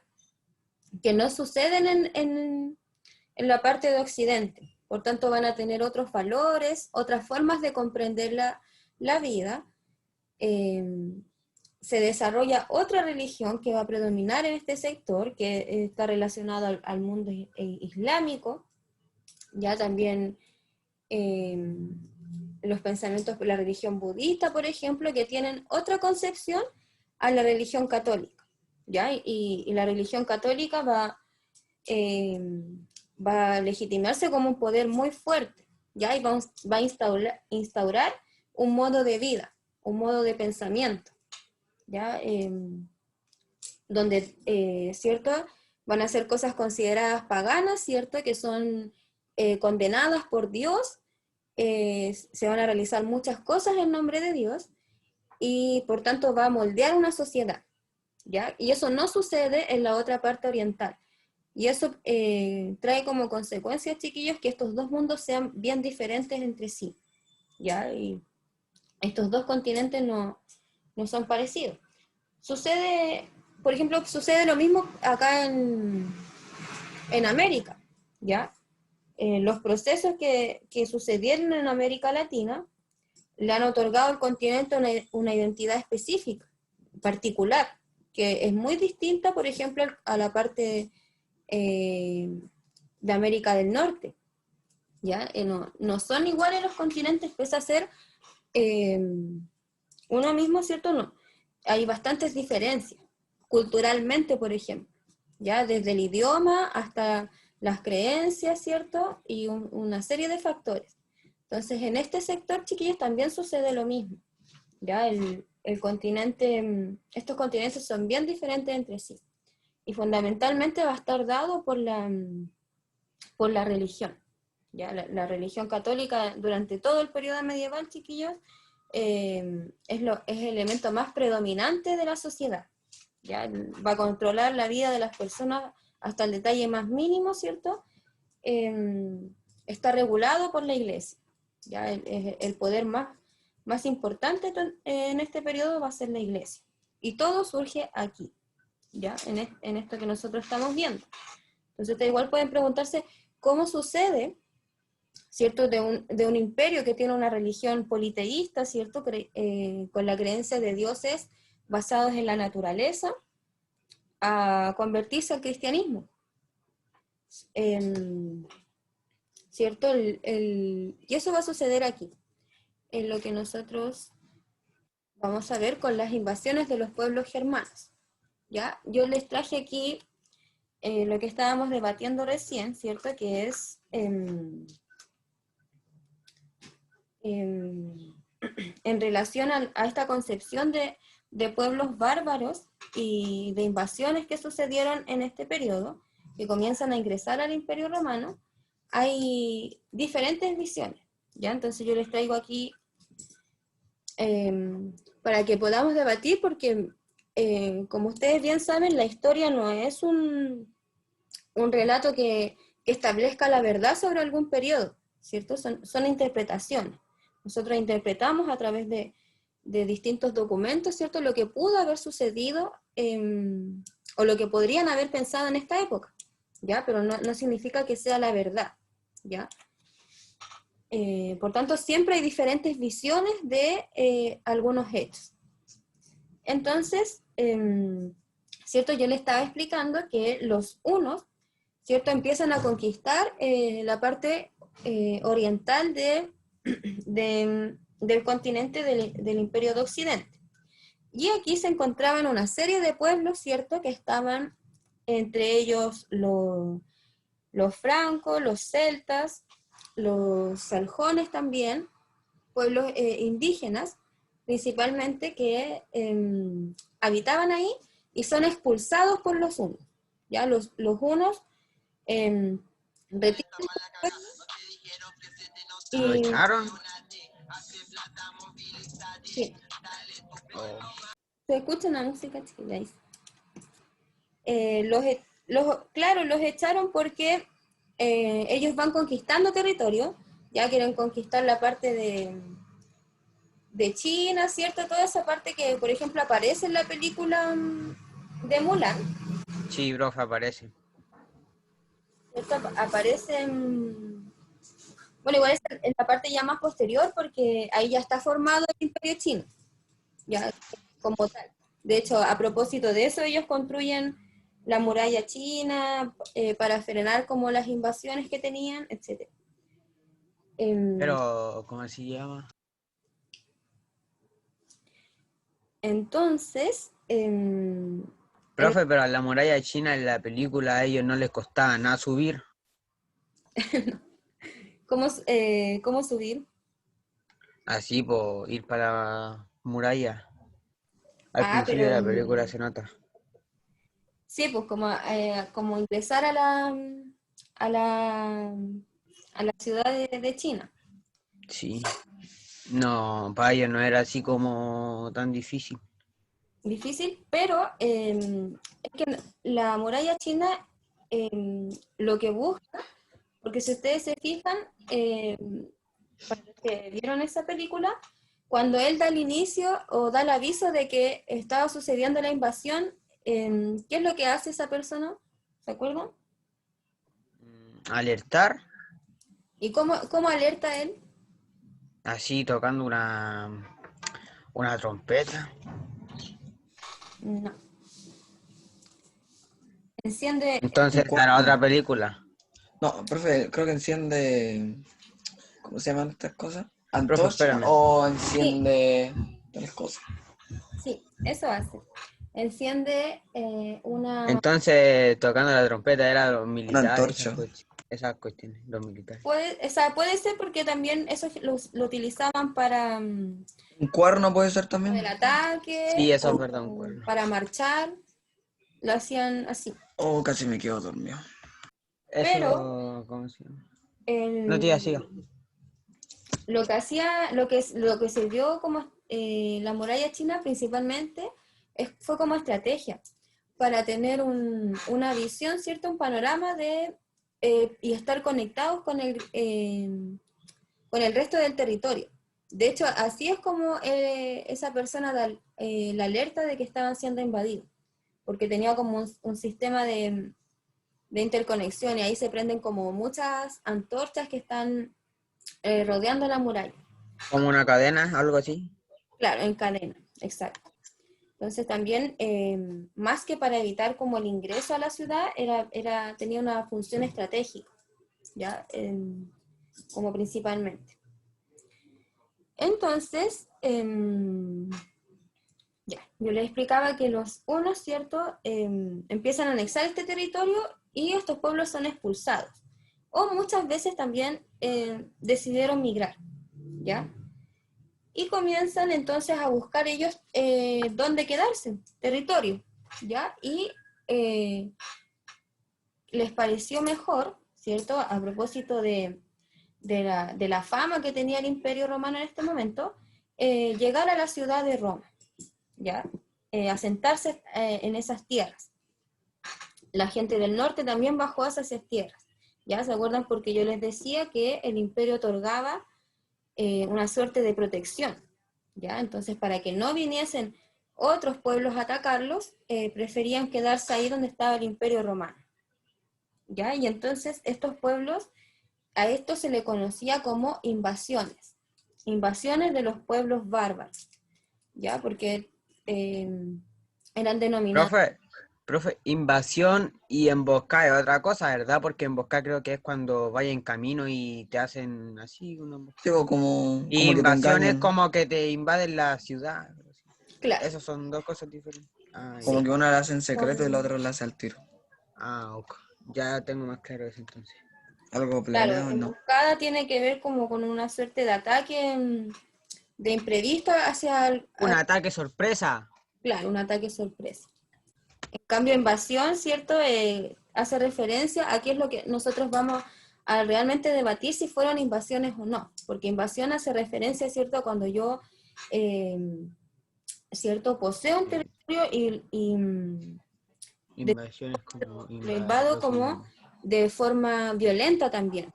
que no suceden en la parte de Occidente. Por tanto, van a tener otros valores, otras formas de comprender la vida. Se desarrolla otra religión que va a predominar en este sector, que está relacionado al mundo islámico, ya también los pensamientos de la religión budista, por ejemplo, que tienen otra concepción a la religión católica, ¿ya? Y la religión católica va a legitimarse como un poder muy fuerte, ¿ya? Y va a instaurar un modo de vida, un modo de pensamiento, ¿ya? Donde, ¿cierto? Van a ser cosas consideradas paganas, ¿cierto? Que son condenadas por Dios, se van a realizar muchas cosas en nombre de Dios y por tanto va a moldear una sociedad, ¿ya? Y eso no sucede en la otra parte oriental. Y eso trae como consecuencia, chiquillos, que estos dos mundos sean bien diferentes entre sí, ¿ya? Y estos dos continentes no son parecidos. Sucede, por ejemplo, sucede lo mismo acá en América, ¿ya? Los procesos que sucedieron en América Latina le han otorgado al continente una identidad específica, particular, que es muy distinta, por ejemplo, a la parte de América del Norte, ¿ya? No son iguales los continentes, pese a ser uno mismo, ¿cierto? No. Hay bastantes diferencias, culturalmente, por ejemplo, ¿ya? Desde el idioma hasta las creencias, ¿cierto? Y una serie de factores. Entonces, en este sector, chiquillos, también sucede lo mismo, ¿ya? El continente, estos continentes son bien diferentes entre sí. Y fundamentalmente va a estar dado por la religión, ¿ya? La religión católica durante todo el periodo medieval, chiquillos, es el elemento más predominante de la sociedad, ¿ya? Va a controlar la vida de las personas hasta el detalle más mínimo, ¿cierto? Está regulado por la iglesia, ¿ya? El poder más importante en este periodo va a ser la iglesia. Y todo surge aquí, ¿ya? En esto que nosotros estamos viendo. Entonces, igual pueden preguntarse cómo sucede ¿cierto? De un imperio que tiene una religión politeísta, ¿cierto? Con la creencia de dioses basados en la naturaleza, a convertirse al cristianismo. ¿Cierto? Y eso va a suceder aquí, en lo que nosotros vamos a ver con las invasiones de los pueblos germanos. ¿Ya? Yo les traje aquí lo que estábamos debatiendo recién, ¿cierto? Que es en relación a esta concepción de pueblos bárbaros y de invasiones que sucedieron en este periodo, que comienzan a ingresar al Imperio Romano, hay diferentes visiones, ¿ya? Entonces yo les traigo aquí para que podamos debatir, porque como ustedes bien saben, la historia no es un relato que establezca la verdad sobre algún periodo, ¿cierto? Son interpretaciones. Nosotros interpretamos a través de distintos documentos, ¿cierto? Lo que pudo haber sucedido o lo que podrían haber pensado en esta época, ¿ya? Pero no significa que sea la verdad, ¿ya? Por tanto, siempre hay diferentes visiones de algunos hechos. Entonces, ¿cierto? Yo le estaba explicando que los hunos, ¿cierto? Empiezan a conquistar la parte oriental del continente del Imperio de Occidente. Y aquí se encontraban una serie de pueblos, ¿cierto? Que estaban entre ellos los francos, los celtas, los saljones también, pueblos indígenas, principalmente que habitaban ahí y son expulsados por los hunos. ¿Ya? Los hunos retiran ¿Lo y echaron? sí, Oh. se escucha una música chila ahí. Claro, los echaron porque ellos van conquistando territorio, ya quieren conquistar la parte de China, ¿cierto? Toda esa parte que, por ejemplo, aparece en la película de Mulan, Sí, profe, aparece. ¿cierto? Aparece bueno, igual es en la parte ya más posterior porque ahí ya está formado el Imperio Chino, ya como tal. De hecho, a propósito de eso, ellos construyen la muralla china para frenar como las invasiones que tenían, etc. Pero, ¿cómo se llama? Entonces, Profe, pero a la muralla china en la película a ellos no les costaba nada subir. ¿cómo subir? Así, por ir para la muralla. Al Ah, principio de pero la película se nota. sí, pues como ingresar a la, a la ciudad de China. Sí. No, para ellos no era así como tan difícil. Difícil, pero es que la muralla china lo que busca, porque si ustedes se fijan, para los que vieron esa película, cuando él da el inicio o da el aviso de que estaba sucediendo la invasión, ¿qué es lo que hace esa persona? ¿Se acuerdan? Alertar, ¿Y cómo alerta él? así tocando una trompeta. No. Enciende, Entonces, Un para cuerno. otra película. No, profe, creo que enciende. ¿Cómo se llaman estas cosas? Profe, ¿Antorcha espérame. o sí, enciende tales cosas? sí, eso hace. Enciende una. Entonces, tocando la trompeta eran los Una militares, antorcha. esas cuestiones, los militares. Puede ser porque también eso lo utilizaban para ¿Un cuerno puede ser el también? ataque Sí, eso es verdad, un o cuerno. para marchar, lo hacían así. Oh, casi me quedo dormido. Pero Eso, ¿cómo se llama? No te el- digas, siga. lo que hacía, lo que se vio como la muralla china principalmente fue como estrategia para tener una visión, ¿cierto? Un panorama y estar conectados con el resto del territorio. De hecho, así es como esa persona da la alerta de que estaban siendo invadidos, porque tenía como un sistema de interconexión y ahí se prenden como muchas antorchas que están rodeando la muralla. Como una cadena, algo así. Claro, en cadena, exacto. Entonces también, más que para evitar como el ingreso a la ciudad, tenía una función estratégica, ¿ya? Como principalmente. Entonces, ya, yo les explicaba que los hunos, ¿cierto? Empiezan a anexar este territorio y estos pueblos son expulsados. O muchas veces también decidieron migrar, ¿ya? Y comienzan entonces a buscar ellos dónde quedarse, territorio, ¿ya? Y les pareció mejor, ¿cierto? A propósito de la fama que tenía el Imperio Romano en este momento, llegar a la ciudad de Roma, ¿ya? Asentarse en esas tierras. La gente del norte también bajó a esas tierras, ¿ya? ¿Se acuerdan? Porque yo les decía que el imperio otorgaba una suerte de protección, ¿ya? Entonces, para que no viniesen otros pueblos a atacarlos, preferían quedarse ahí donde estaba el imperio romano, ¿ya? Y entonces estos pueblos, a esto se le conocía como invasiones de los pueblos bárbaros, ¿ya? Porque eran denominados. Profe, invasión y emboscada es otra cosa, ¿verdad? Porque emboscada creo que es cuando vaya en camino y te hacen así una emboscada. Digo, como Y que te invasión es engañan. como que te invaden la ciudad. Claro. Esas son dos cosas diferentes. Ah, Como ya. que una la hace en secreto y la otra la hace al tiro. Ah, ok. Ya tengo más claro eso entonces. Algo Claro, planeado, ¿no? emboscada tiene que ver como con una suerte de ataque de imprevisto hacia, Un ataque sorpresa. claro, un ataque sorpresa. En cambio, invasión, ¿cierto? Hace referencia a qué es lo que nosotros vamos a realmente debatir si fueron invasiones o no, porque invasión hace referencia, ¿cierto? Cuando yo, ¿cierto? Poseo un territorio y Invasiones como lo invado invados. como de forma violenta también,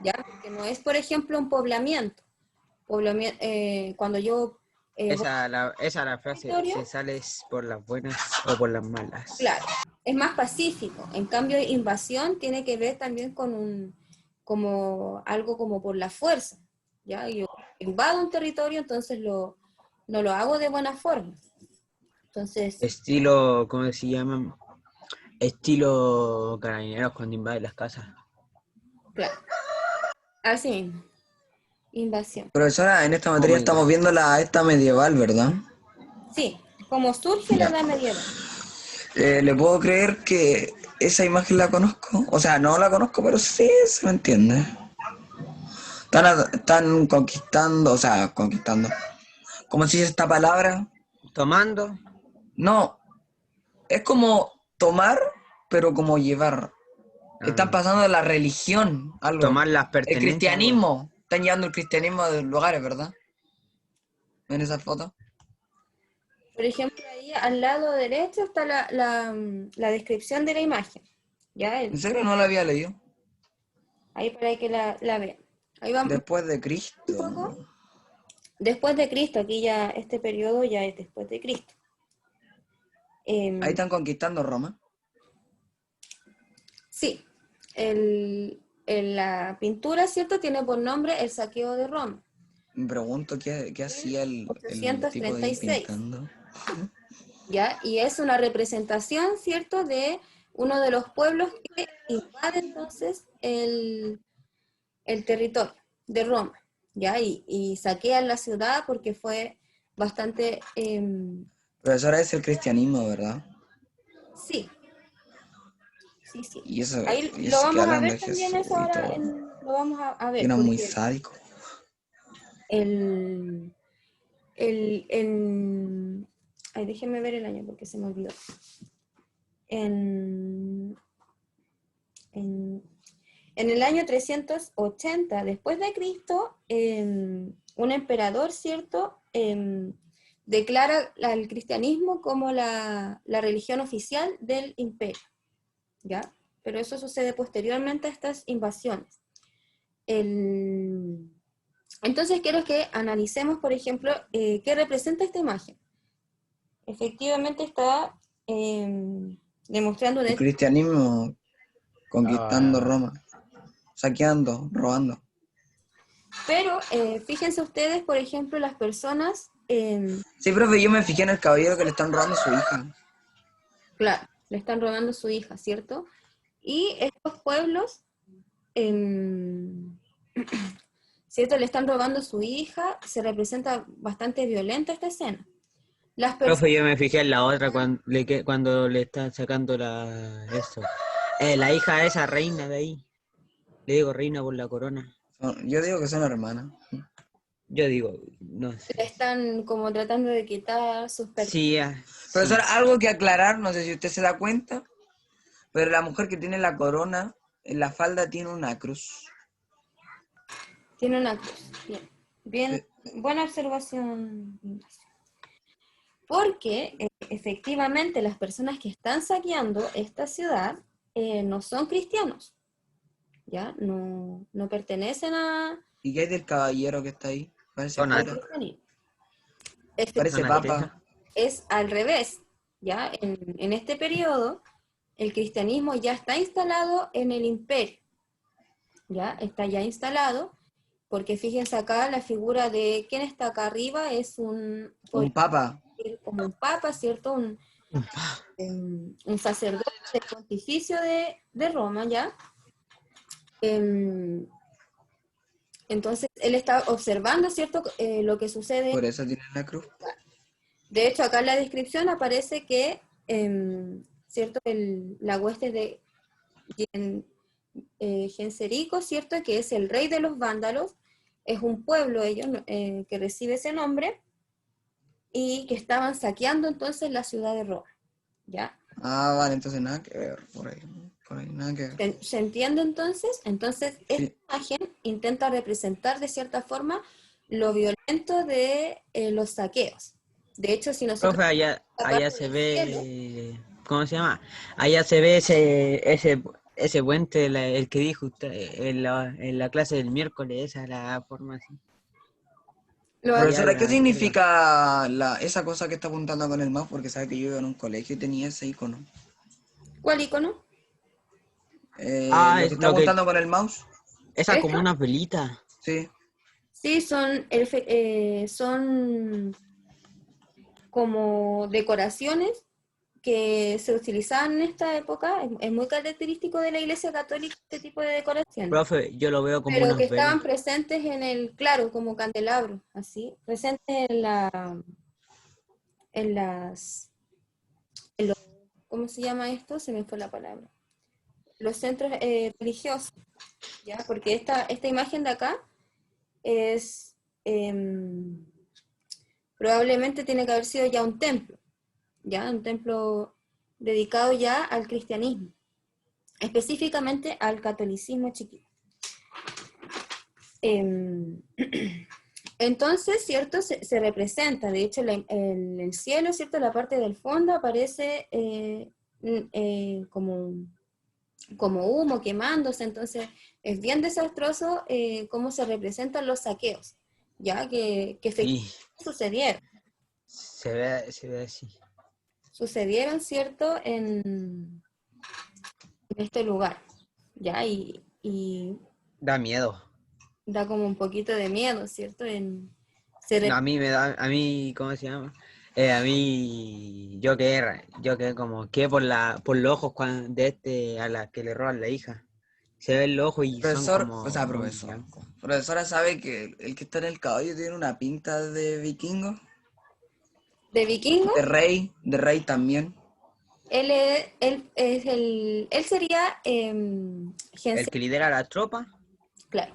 ¿ya? Que no es, por ejemplo, un poblamiento. Cuando yo voy Esa la a un frase, territorio, se sales por las buenas o por las malas. claro, es más pacífico. En cambio, invasión tiene que ver también con como algo como por la fuerza, ¿ya? Yo invado un territorio, entonces no lo hago de buena forma. Entonces, Estilo, ¿cómo se llaman? Estilo carabineros cuando invaden las casas. claro, así mismo, invasión. Profesora, en esta Oh materia my estamos God. viendo esta medieval, ¿verdad? Sí, como surge la Ya. edad medieval. ¿Le puedo creer que esa imagen la conozco? O sea, no la conozco, pero sí se me entiende. Están conquistando, o sea, conquistando. ¿Cómo se dice esta palabra? Tomando. No, es como tomar, pero como llevar. Están Ah, pasando de la religión, algo. tomar las El pertenencias, algo así. cristianismo. Están llevando el cristianismo a lugares, ¿verdad? ¿Ven esa foto? Por ejemplo, ahí al lado derecho está la descripción de la imagen. ¿Ya? ¿En serio no la había leído? Ahí para que la vean. Ahí vamos Después de un Cristo. poco. Después de Cristo, aquí ya este periodo ya es después de Cristo. Ahí Em, están conquistando Roma. sí, la pintura, ¿cierto? Tiene por nombre el saqueo de Roma, Me pregunto qué hacía el tipo de ahí 836. pintando. ¿Ya? Y es una representación, ¿cierto?, de uno de los pueblos que invade entonces el territorio de Roma, ¿ya? Y saquean la ciudad porque fue bastante, Profesora, es el cristianismo, ¿verdad? sí, sí, sí. Y eso, Ahí y lo eso que vamos a hablan de ver también Jesús eso y ahora, todo. lo vamos a Y ver, eran muy porque sádicos. el, el, ay, déjenme ver el año porque se me olvidó. En, en, en el año 380 después de Cristo, un emperador, ¿cierto?, declara al cristianismo como la religión oficial del imperio, ¿ya? Pero eso sucede posteriormente a estas invasiones. Entonces quiero que analicemos, por ejemplo, qué representa esta imagen. Efectivamente está demostrando un El hecho. cristianismo conquistando Ah, Roma. Saqueando, robando. Pero fíjense ustedes, por ejemplo, las personas, Sí, profe, yo me fijé en el caballero que le están robando a su hija. claro, le están robando su hija, ¿cierto? Y estos pueblos, em, ¿cierto? Le están robando su hija, se representa bastante violenta esta escena. Las personas, Profe, yo me fijé en la otra cuando le están sacando la hija de esa reina de ahí. Le digo reina por la corona. Yo digo que son hermanas. Yo digo, no sé. le están como tratando de quitar sus pertenencias. Sí, sí. Profesor, algo que aclarar, no sé si usted se da cuenta, pero la mujer que tiene la corona, en la falda tiene una cruz. Tiene una cruz. Bien, bien, Sí. buena observación, Ignacio. Porque efectivamente las personas que están saqueando esta ciudad no son cristianos, ¿ya? No pertenecen ¿Y qué hay del caballero que está ahí? Parece Son al cura, cristianismo. parece Son papa. Es al revés, ¿ya? En este periodo, el cristianismo ya está instalado en el imperio, ¿ya? Está ya instalado, porque fíjense acá, la figura de quien está acá arriba es Un papa. como un papa, ¿cierto? Un sacerdote del pontificio de Roma, ¿ya? Em, entonces, él está observando, ¿cierto? Lo que sucede. Por eso tiene la cruz. De hecho, acá en la descripción aparece que, ¿cierto? La hueste de Genserico, ¿cierto? Que es el rey de los vándalos, es un pueblo ellos que recibe ese nombre y que estaban saqueando entonces la ciudad de Roma, ¿ya? Ah, vale, entonces nada que ver, por ahí, nada que ver. ¿Se entiende entonces? Entonces, esta Sí. imagen intenta representar de cierta forma lo violento de los saqueos. De hecho, si nosotros Profe, la allá parte se del cielo, ve, ¿cómo se llama? Allá se ve ese puente, el que dijo usted en la clase del miércoles, esa es la forma así. lo Allá Profesora, ¿qué arriba. significa esa cosa que está apuntando con el mouse? Porque sabe que yo iba en un colegio y tenía ese icono. ¿cuál icono? Ah, Lo que es está lo que, apuntando con el mouse, esa como ¿Esto? una velita. sí. Sí, son como decoraciones que se utilizaban en esta época. Es muy característico de la Iglesia Católica este tipo de decoraciones, Profe, yo lo veo como pero que unas estaban velas. presentes en el, claro, como candelabros, así, presentes en las, en los, ¿cómo se llama esto? Se me fue la palabra. Los centros religiosos, ¿ya? Porque esta imagen de acá es, probablemente tiene que haber sido ya un templo, ¿ya? Un templo dedicado ya al cristianismo, específicamente al catolicismo chiquito. Entonces, ¿cierto? Se representa, de hecho, el cielo, ¿cierto? La parte del fondo aparece como humo quemándose, entonces es bien desastroso cómo se representan los saqueos, ya que efectivamente Sí, sucedieron. se ve así. Sucedieron, ¿cierto? En este lugar, ¿ya? Y Da miedo. da como un poquito de miedo, ¿cierto? No, a mí me da, a mí, ¿cómo se llama? A mí, yo quedé como, que por los ojos de a la que le roban la hija. Se ven los ojos y son Profesor, o como sea, muy profesor. blancos. Profesora sabe que el que está en el caballo tiene una pinta de vikingo, de vikingo, de rey también. él sería El que lidera la tropa, claro,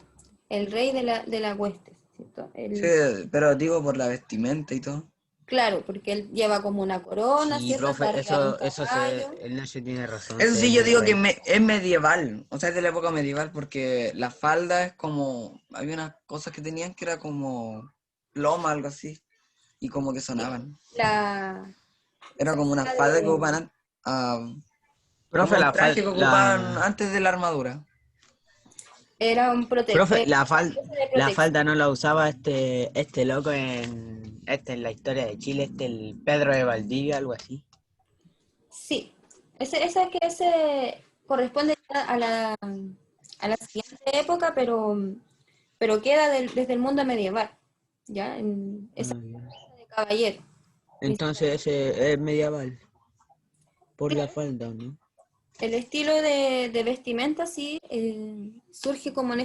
el rey de la hueste, ¿cierto? Sí, pero digo por la vestimenta y todo. Claro, porque él lleva como una corona, sí, ¿cierto? Está profe, arriba de un eso caballo. el Nacho tiene razón, Eso se ve sí, yo muy digo que rey. es medieval, o sea, es de la época medieval, porque la falda es como, había unas cosas que tenían que era como ploma, algo así, y como que sonaban. La, Era se como una habla falda que de, ocupaban, como Profe, el traje que ocupaban antes de la armadura. era un profe, especie de la protección. falda no la usaba este loco en la historia de Chile, el Pedro de Valdivia, algo así. Sí, ese corresponde a la siguiente época, pero pero queda desde el mundo medieval, ¿ya? Esa ya. de caballero. Entonces ese es medieval, por la Claro, falda, ¿no? el estilo de vestimenta sí surge como en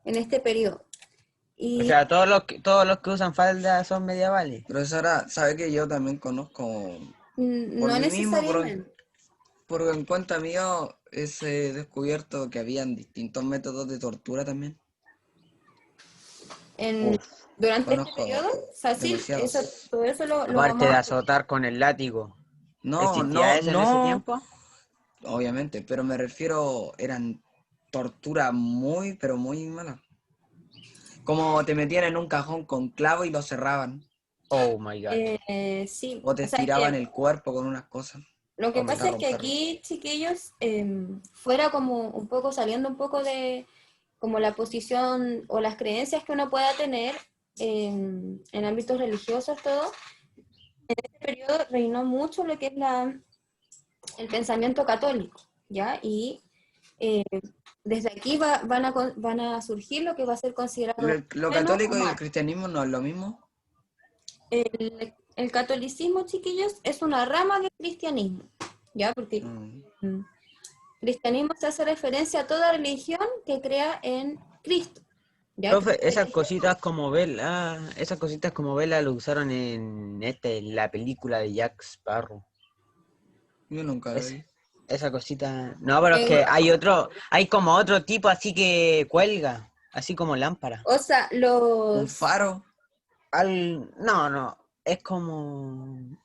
este periodo. O Y sea, todos los que usan falda son medievales. Profesora, sabe que yo también conozco por no mí mismo, necesariamente. por en cuenta mío, he descubierto que habían distintos métodos de tortura también. En, Uf. durante este Conozco periodo, o sea, sí, demasiados. todo eso lo Aparte vamos de a... azotar con el látigo. No, ¿Existía no, eso en ese no, tiempo? obviamente, pero me refiero, eran tortura muy, pero muy malas. Como te metían en un cajón con clavo y lo cerraban. Oh my god. Sí, O te o sea, estiraban el cuerpo con unas cosas lo que Oh my pasa hasta es que romperlo. aquí, chiquillos, fuera como un poco, saliendo un poco de como la posición o las creencias que uno pueda tener en ámbitos religiosos, todo, en este periodo reinó mucho lo que es el pensamiento católico, ¿ya? Y eh, desde aquí van a surgir lo que va a ser considerado Lo bueno o católico y el malo. cristianismo no es lo mismo. El catolicismo, chiquillos, es una rama del cristianismo, ¿ya? Porque Mm. cristianismo se hace referencia a toda religión que crea en Cristo, ¿ya? Profe, esas cositas como vela lo usaron en la película de Jack Sparrow. Yo nunca lo Es- vi. esa cosita. No, pero es Eh, que hay como otro tipo así que cuelga, así como lámpara. o sea, Un faro. No, es como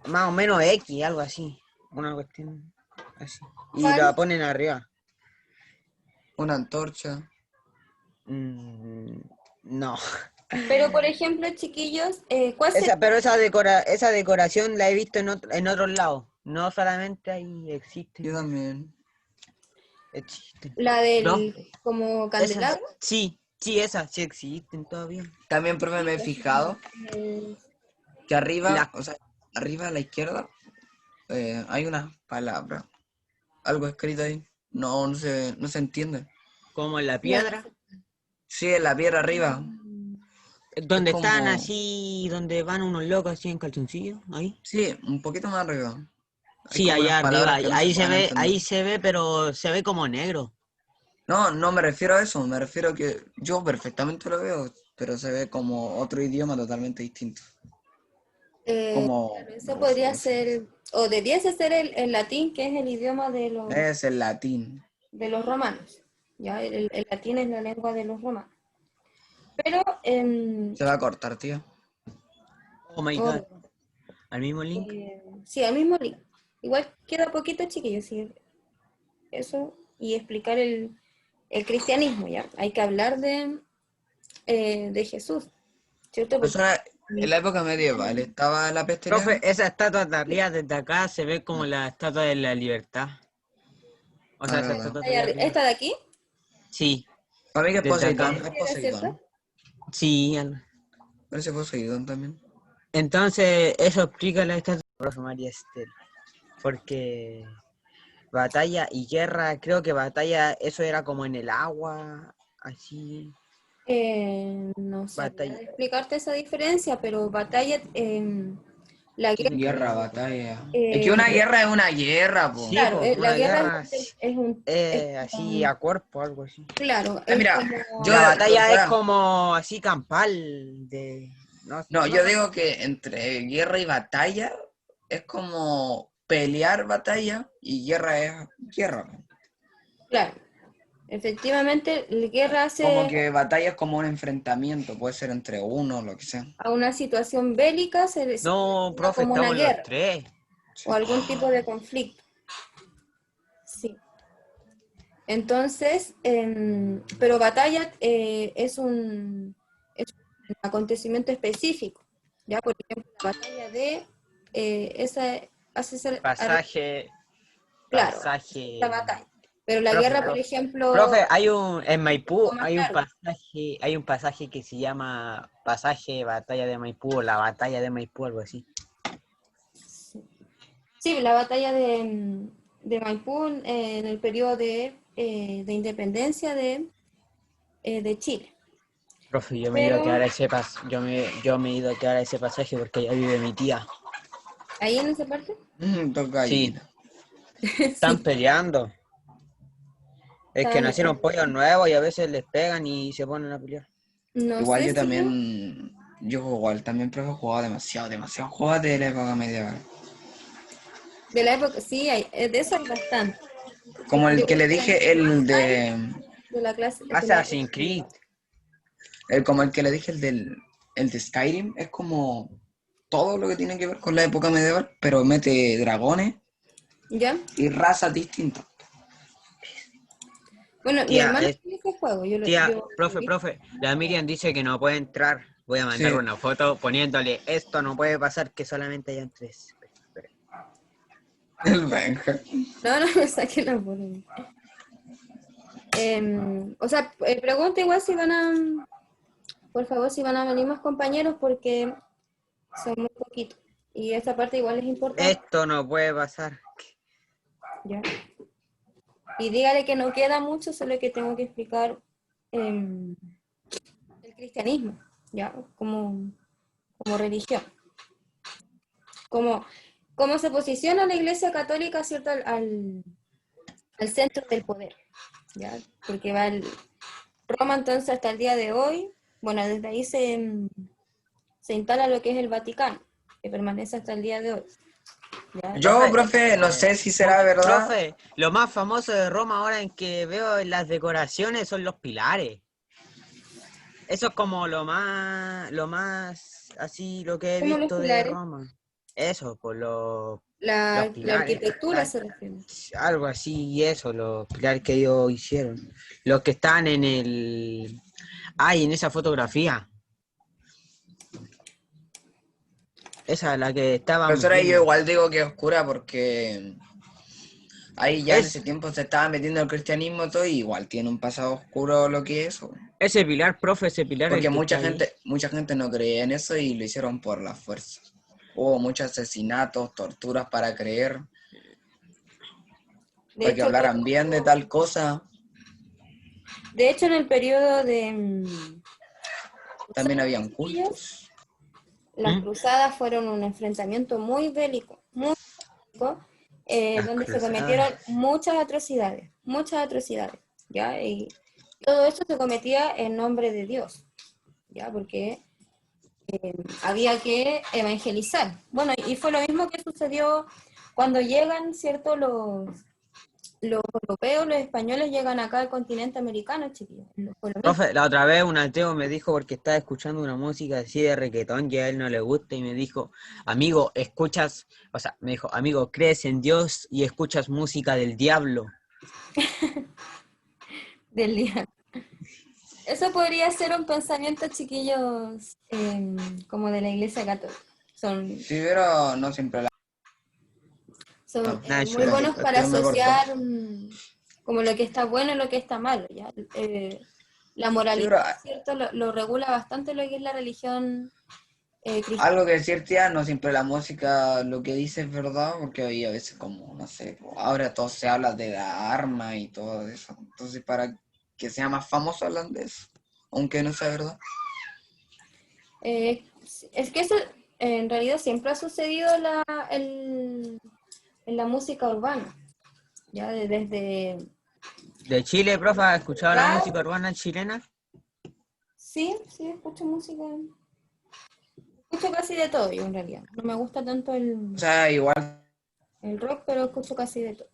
más o menos X, algo así. Una cuestión así. Y la faros, ponen arriba. Una antorcha. Mm, no. pero por ejemplo, chiquillos, ¿cuál sería? Pero esa decoración la he visto en otros lados. No solamente ahí Yo existen. también. Existen. La ¿No? del como Esas, candelabro. esas sí existen todavía. También, profe, Sí, me he pues, fijado eh, que arriba, La, o sea, arriba a la izquierda, hay una palabra. Algo escrito ahí. No, no se entiende. como en la no, piedra, Sí, en la piedra arriba. Es donde están como, así, donde van unos locos así en calzoncillos, ahí. sí, un poquito más arriba. Hay Sí, como unas allá arriba, palabras que no se pueden entender. ahí se ve, pero se ve como negro. No, no me refiero a eso, me refiero a que yo perfectamente lo veo, pero se ve como otro idioma totalmente distinto. Como, claro, eso no sé podría cómo se dice. ser, o debiese ser el latín, que es el idioma Es el latín. de los romanos. ¿Ya? El latín es la lengua de los romanos. Pero, Se va a cortar, tío. Oh my god. oh, Al mismo link. sí, al mismo link. Igual queda poquito, chiquillos, sí, eso, y explicar el cristianismo, ¿ya? Hay que hablar de Jesús, ¿cierto? Porque Persona, en la época medieval estaba la peste Profe, negra. esa estatua de arriba desde acá se ve como la estatua de la libertad. O Ah, sea, esa verdad. estatua de allá arriba. esta de aquí, Sí, Para mí que es desde Poseidón, acá. es ¿cierto? Poseidón. Sí, Parece Poseidón también. entonces eso explica la estatua de Profe María Esther. Porque batalla y guerra, creo que batalla, eso era como en el agua, así. No sabría Batalla. explicarte esa diferencia, pero batalla, la Tiene que Guerra, ver. batalla. Es que eh, una guerra es una guerra, po. Sí, claro, pues, la una guerra guerra es así como, a cuerpo, algo así. claro, Ah, es mira, yo, La como, batalla es profesora, como así campal de. No, no, no yo tan- digo que entre guerra y batalla es como pelear batalla y guerra es guerra, po. claro, efectivamente, la guerra Como hace que batalla es como un enfrentamiento, puede ser entre uno, lo que sea. a una situación bélica, se No, denomina profe, como una estamos en los guerra tres. o algún tipo de conflicto. Sí. Entonces, pero batalla es un acontecimiento específico, ¿ya? Por ejemplo, la batalla de esa hace ser, Pasaje, claro, es la pasaje. batalla. Pero la Profe, guerra, por profe. ejemplo, Profe, en es un Maipú poco más larga. hay un pasaje que se llama pasaje batalla de Maipú o la batalla de Maipú, algo así. Sí, la batalla de Maipú en el periodo de independencia de Chile. Profe, yo me he ido a Pero quedar a ese yo me he ido a quedar a ese pasaje porque allá vive mi tía. ahí en esa parte, Toca Sí, ahí. están sí, peleando. Es que están, nacieron pollos nuevos y a veces les pegan y se ponen a pelear. no Igual sé yo si, también, yo igual también, profe, jugaba demasiado juegos de la época medieval. de la época, sí, hay, de eso hay bastante. Como el Yo que creo le que dije, de la clase, de la época Assassin's Creed. medieval. como el que le dije, el de Skyrim, es como todo lo que tiene que ver con la época medieval, pero mete dragones ¿Ya? y razas distintas. Bueno, mi Tía, hermano tiene ese juego, tía, yo lo he visto. profe, la Miriam dice que no puede entrar. Voy a mandar Sí, una foto poniéndole esto no puede pasar, que solamente hayan 3. el Benja. No, no me saquen la foto. O sea, pregunta igual si van a, por favor, si van a venir más compañeros porque son muy poquitos. Y esa parte igual es importante, Esto no puede pasar. ¿ya? Y dígale que no queda mucho, solo que tengo que explicar em, el cristianismo, ¿ya? Como religión. Como, cómo se posiciona la Iglesia Católica, ¿cierto? Al centro del poder, ¿ya? Porque va Roma entonces hasta el día de hoy, bueno, desde ahí se instala lo que es el Vaticano, que permanece hasta el día de hoy, ¿ya? Yo, Profe, profe, no sé si será verdad. profe, lo más famoso de Roma ahora en que veo en las decoraciones son los pilares. Eso es como lo más, así, lo que he Como los visto de pilares, Roma. Eso, por los la pilares, arquitectura se refiere. algo así, y eso, los pilares que ellos hicieron. Los que están en en esa fotografía. Esa, la que estábamos Profesora, yo viendo. igual digo que es oscura porque ahí ya en ese Es, tiempo se estaba metiendo el cristianismo todo y igual tiene un pasado oscuro lo que es eso. ese pilar, profe, ese pilar Porque el que está ahí. mucha gente no creía en eso y lo hicieron por la fuerza. Hubo muchos asesinatos, torturas para creer, De para que hecho, hablaran bien de tal cosa. en el periodo de También habían cruzadas, cultos. las ¿Mm? cruzadas fueron un enfrentamiento muy bélico, muy bélico, Las donde se cruzadas. cometieron muchas atrocidades, ¿ya? Y todo esto se cometía en nombre de Dios, ¿ya? Porque había que evangelizar. Bueno, y fue lo mismo que sucedió cuando llegan, ¿cierto? Los europeos, los españoles llegan acá al continente americano, chiquillos. Fue lo mismo. Profe, la otra vez un ateo me dijo porque estaba escuchando una música así de reggaetón y a él no le gusta y me dijo, amigo, me dijo, amigo, crees en Dios y escuchas música del diablo. Del día. Eso podría ser un pensamiento, chiquillos, como de la Iglesia Católica. Son, Sí, pero no siempre la... son No, Nada, muy chula. buenos el para tío me cortó. asociar como lo que está bueno y lo que está malo, ¿ya? La Sí, moralidad, pero ¿cierto? Lo regula bastante lo que es la religión cristiana. algo que decir, tía, no siempre la música lo que dice es verdad, porque hoy a veces como, no sé, ahora todo se habla de la arma y todo eso. Entonces, para que sea más famoso hablan de eso, aunque no sea verdad. Eh, es que eso en realidad siempre ha sucedido en la música urbana, ¿ya? Desde ¿De Chile, profe, has escuchado la rap, música urbana chilena? sí, sí, escucho música. Escucho casi de todo yo en realidad. No me gusta tanto O sea, igual, el rock, pero escucho casi de todo.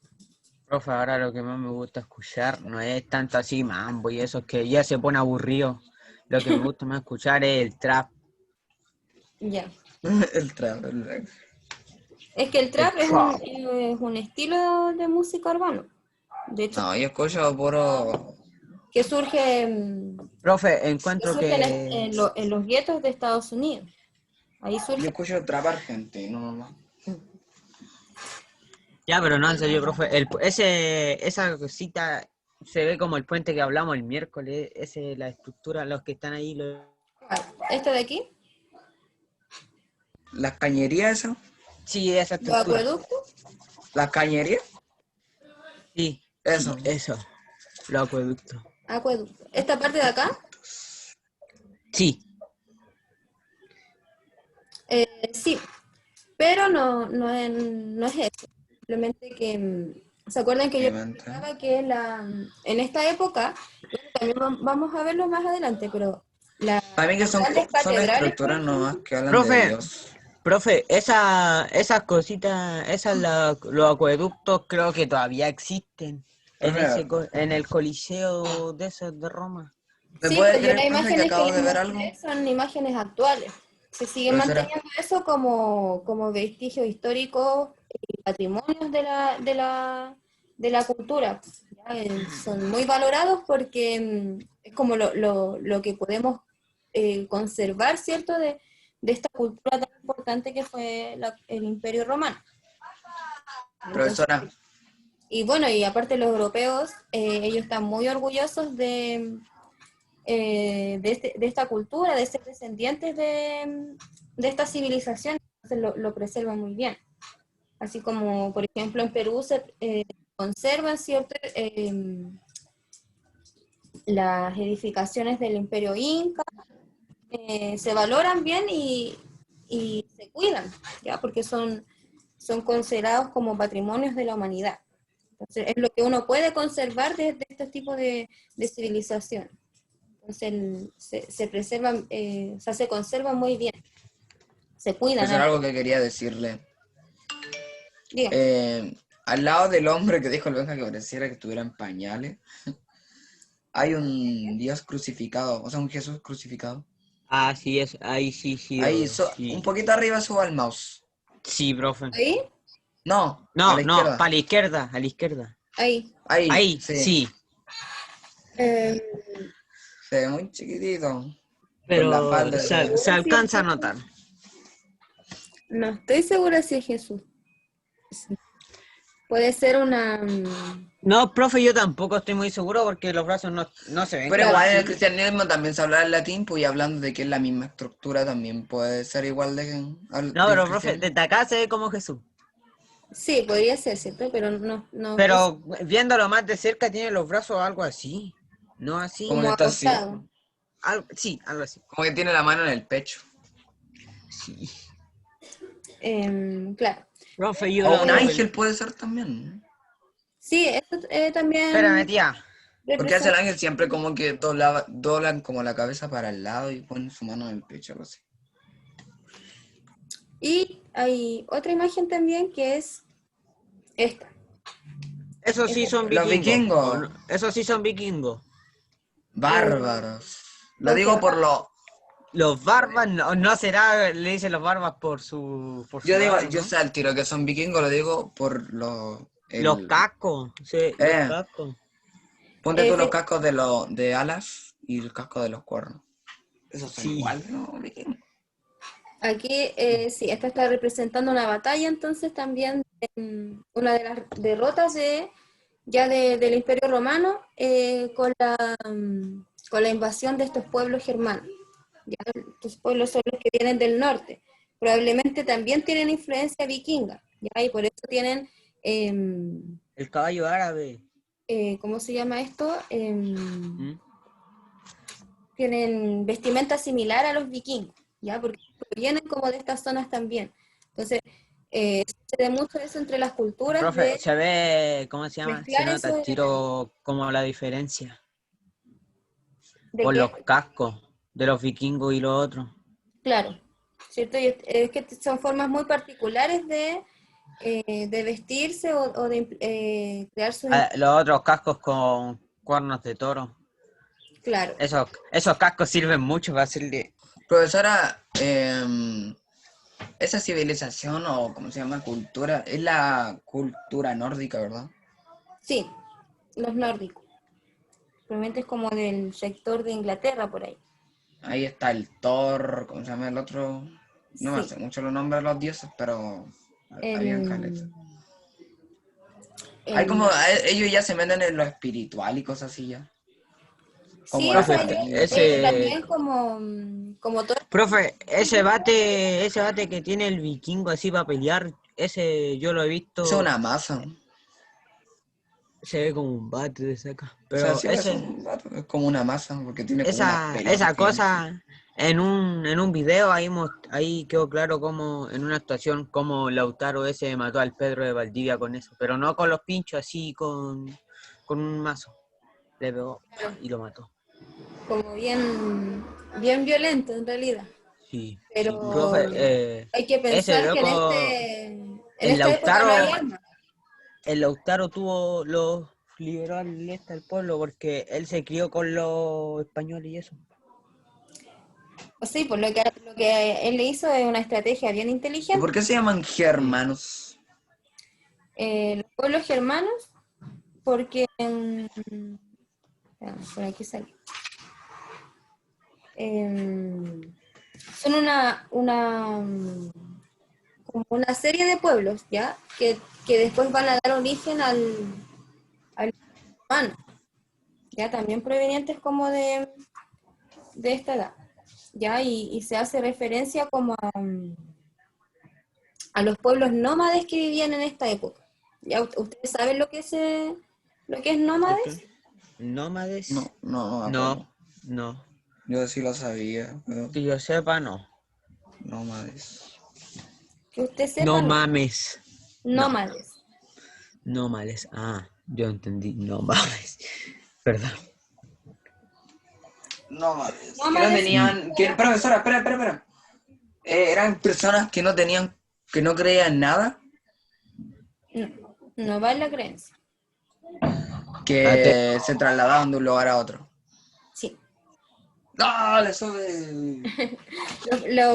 Profe, ahora lo que más me gusta escuchar no es tanto así mambo y eso, es que ya se pone aburrido. Lo que me gusta más escuchar es el trap. Ya. el trap, Es que el El trap trap. es un estilo de música urbano. De hecho, no, yo escucho puro... que surge, Profe, que encuentro surge que... en los guetos de Estados Unidos. Ahí Yo surge. escucho trap argentino nomás. Ya, pero no, en serio, profe, esa cosita se ve como el puente que hablamos el miércoles, la estructura, los que están ahí, Este de aquí, Las cañerías, eso. sí, esa los estructura. acueductos, Las cañerías, Sí, sí, eso. eso, los acueductos. acueductos. Esta parte de acá, Sí, Sí, pero no es eso. Simplemente que, ¿se acuerdan que yo obviamente. explicaba que en esta época, bueno, también vamos a verlo más adelante, pero Para mí que las grandes son catedrales, por estructuras nomás ejemplo, que hablan de profe, Dios. profe, esas cositas, los acueductos creo que todavía existen Profe, en el Coliseo de esos de Roma. ¿me sí, puede pues yo creer, las profe, que imágenes que acabo les de ver algo? mostré son imágenes actuales. Se sigue Profesora, manteniendo eso como vestigios históricos y patrimonios de la cultura. ¿Ya? Son muy valorados porque es como lo que podemos conservar, ¿cierto?, de esta cultura tan importante que fue el Imperio Romano. Entonces, profesora, y bueno, y aparte los europeos, ellos están muy orgullosos de esta cultura, de ser descendientes de esta civilización, entonces lo preservan muy bien. Así como, por ejemplo, en Perú se conservan cierto, las edificaciones del Imperio Inca, se valoran bien y se cuidan, ¿ya? Porque son considerados como patrimonios de la humanidad. Entonces, es lo que uno puede conservar de este tipo de civilización. Entonces se preservan, o sea, se conservan muy bien, se cuidan. profesora, algo que quería decirle. Diga, Al lado del hombre que dijo el Benja que pareciera que estuviera en pañales, hay un Dios crucificado, o sea, un Jesús crucificado. Ah, sí, ahí sí, sí, Ahí, un sí. poquito arriba suba el mouse. Sí, profe. ahí, No, a No, la no, izquierda. para la izquierda, a la izquierda. ahí. Ahí, Ahí, sí. sí. Eh, Se ve muy chiquitito. Con la Pero falda de... se ¿Segura si es alcanza a Jesús? notar. No estoy segura si es Jesús. Puede ser una... No, profe, yo tampoco estoy muy seguro porque los brazos no se ven Pero como claro, igual en el así. cristianismo también se habla el latín, pues y hablando de que es la misma estructura también puede ser igual No, del pero profe, cristianismo. desde acá se ve como Jesús. sí, podría ser, ¿cierto? Pero no estoy Pero viéndolo más de cerca tiene los brazos algo así. ¿No así? Como que como está así. acostado. Sí, algo así. Como que tiene la mano en el pecho. Sí. Claro. Profe, yo O lo un otro ángel puede ser también. Sí, eso Espérame, también tía. Porque hace el representa. ángel siempre como que doblan como la cabeza para el lado y ponen su mano en el pecho, algo así. Y hay otra imagen también que es esta. Esos sí son Los vikingos. ¿O vikingos, no? Esos sí son vikingos. Eh, bárbaros. Lo ¿Por qué digo por va? lo... Los barbas, no será, le dicen los barbas por Yo su digo, edad, yo ¿no? sé al tiro que son vikingos, lo digo por lo... Los El, cascos, sí, los eh, cascos. ponte tú los Efectivamente. cascos de alas y el casco de los cuernos. Esos son Sí. iguales, ¿no? Vikingos. Aquí, sí, esta está representando una batalla, entonces también una de las derrotas del Imperio Romano con la invasión de estos pueblos germanos. Ya, estos pueblos son los que vienen del norte. Probablemente también tienen influencia vikinga, ¿ya? Y por eso tienen, El caballo árabe. ¿cómo se llama esto? ¿Mm? Tienen vestimenta similar a los vikingos, ¿ya? Porque vienen como de estas zonas también. Entonces, se ve mucho eso entre las culturas Profe, de se ve, ¿cómo se llama? Se mezclar nota eso el tiro como la diferencia de por que, los cascos de los vikingos y los otros. claro, ¿cierto? Y es que son formas muy particulares de vestirse o de crear sus... Ah, los otros cascos con cuernos de toro. Claro. Esos cascos sirven mucho para hacerle... Profesora, esa civilización o como se llama cultura, es la cultura nórdica, ¿verdad? Sí, los nórdicos. Probablemente es como del sector de Inglaterra por ahí. Ahí está el Thor, ¿cómo se llama el otro? No me sé Sí. mucho los nombres de los dioses, pero había en caleta. El, Hay como, el, ellos ya se meten en lo espiritual y cosas así ya. Como sí, o la Profe, sea, familia y todo ellos eso. ese... también como todo. Profe, ese bate que tiene el vikingo así para pelear, ese yo lo he Eso es visto, una masa. se ve como un bate de saca. O sea, Pero sí, pues, es como una masa, porque tiene como unas pelotas esa gigantes. En un video ahí quedó claro cómo, en una actuación, cómo Lautaro ese mató al Pedro de Valdivia con eso, pero no con los pinchos, así con un mazo. Le pegó y lo mató. Como bien violento en realidad. Sí, sí. Pero Profe, hay que ese pensar que loco, en el esta época no hay Lautaro, armas. el Lautaro liberó al pueblo porque él se crió con los españoles y eso. O sí, por lo que él le hizo es una estrategia bien ¿Y inteligente. por qué se llaman Sí. germanos? Los pueblos germanos, porque por aquí sale. Son como una serie de pueblos, ¿ya? Que después van a dar origen al humano, ¿ya? También provenientes como de esta edad, ¿ya? Y se hace referencia como a los pueblos nómades que vivían en esta época. ¿Ya? ¿Ustedes saben lo que es ¿Qué, qué? nómades? ¿Nómades? No me No, acuerdo. no. Yo sí lo sabía, pero Que yo sepa, no. nómades. Que usted No sepa, no. mames. No, Nómades. no males. Ah, yo entendí. No mames. Perdón. Nómades. Que no Nómades, Mm. tenían. Profesora, espera. Eran personas que no tenían. Que no creían nada. no va en la creencia. Que se trasladaban de un lugar a otro. Sí. ¡Dale, sube!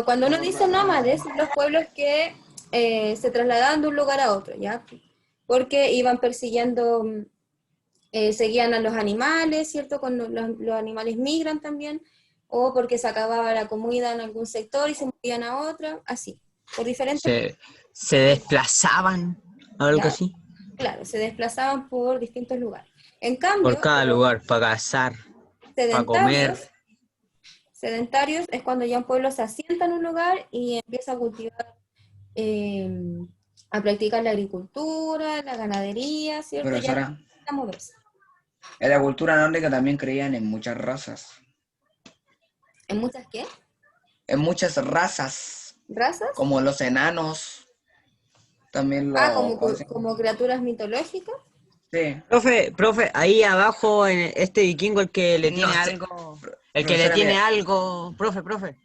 Cuando uno dice nómades, son los pueblos que se trasladaban de un lugar a otro, ¿ya? Porque iban persiguiendo, seguían a los animales, ¿cierto? Cuando los animales migran también, o porque se acababa la comida en algún sector y se movían a otro, así, por diferentes, Se desplazaban, algo ¿ya? así. Claro, se desplazaban por distintos lugares. En Por cambio, cada los lugar, para cazar, para comer. sedentarios, sedentarios es cuando ya un pueblo se asienta en un lugar y empieza a cultivar, eh, a practicar la agricultura, la ganadería, ¿cierto? Ya Profesora, a moverse. en la cultura nórdica también creían en muchas razas. ¿En muchas qué? En muchas razas. ¿Razas? Como los enanos. También Ah, los. ¿Cómo se llama? como criaturas mitológicas. Sí. Profe, ahí abajo en este vikingo el que le No tiene sé. algo, el que le Profesora, tiene mire. algo, profe,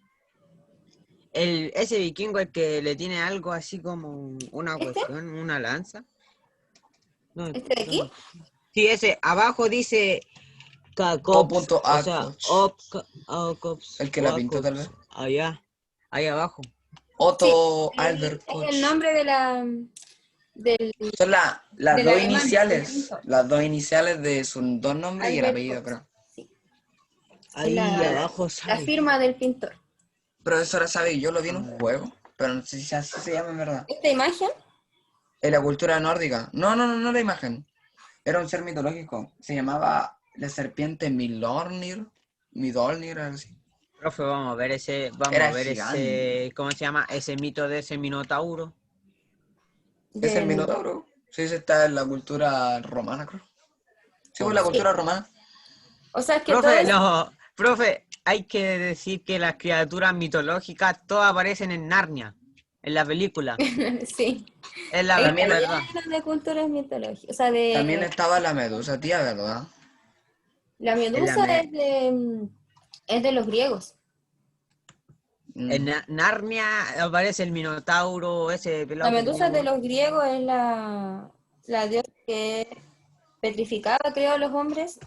ese vikingo el que le tiene algo así como una ¿Este? cuestión, una lanza. No, ¿Este de aquí? ¿dónde? Sí, ese abajo dice Cacops, o sea, O.Akoch. Ocops, El que o la pintó, tal Acops, vez. allá, ahí abajo. Sí, Otto Albert es el Koch. nombre del, Son las del dos alemán, del iniciales. pintor, Las dos iniciales de sus dos nombres y el Albert apellido, Cox. creo. Sí, es Ahí abajo la sale. firma del pintor. Profesora, ¿sabe? Yo lo vi en un Ah, juego, pero no sé si así se llama en verdad. Esta imagen, En la cultura nórdica. No la imagen. Era un ser mitológico. Se llamaba la serpiente Midolnir, algo así. profe, vamos Era a ver gigante. ese, ¿cómo se llama? Ese mito de ese minotauro. Es el del, Minotauro. Sí, ese está en la cultura romana, creo. Sí, pues la sí, cultura romana. o sea, es que todo Profe, es, no, profe, hay que decir que las criaturas mitológicas todas aparecen en Narnia, en la película. sí, Es la ahí está También, verdad. lleno de culturas mitológicas, o sea, también estaba la medusa, tía, ¿verdad? la En, la medusa me- es de los griegos. Mm. Narnia aparece el minotauro, ese La pelado que tenía medusa de uno. los griegos es la diosa que petrificaba, creo, a los hombres.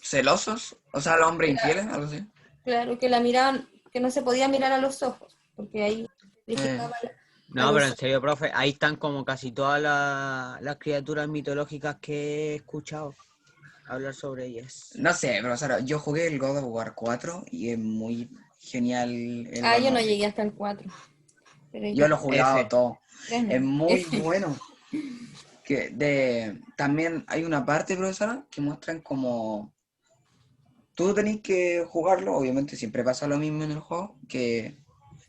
¿Celosos? O sea, los hombres infieles, algo así. Claro, que la miraban, que no se podía mirar a los ojos, porque ahí Eh, petrificaba a No, pero los en serio, profe, ahí están como casi todas las criaturas mitológicas que he escuchado hablar sobre ellas. no sé, pero o sea, yo jugué el God of War 4 y es muy genial el Ah, God yo no nórdico. llegué hasta el 4, pero Yo yo lo he jugado F. todo. 3 Es no. muy bueno. También hay una parte, profesora, que muestran como tú tenés que jugarlo, obviamente siempre pasa lo mismo en el juego, que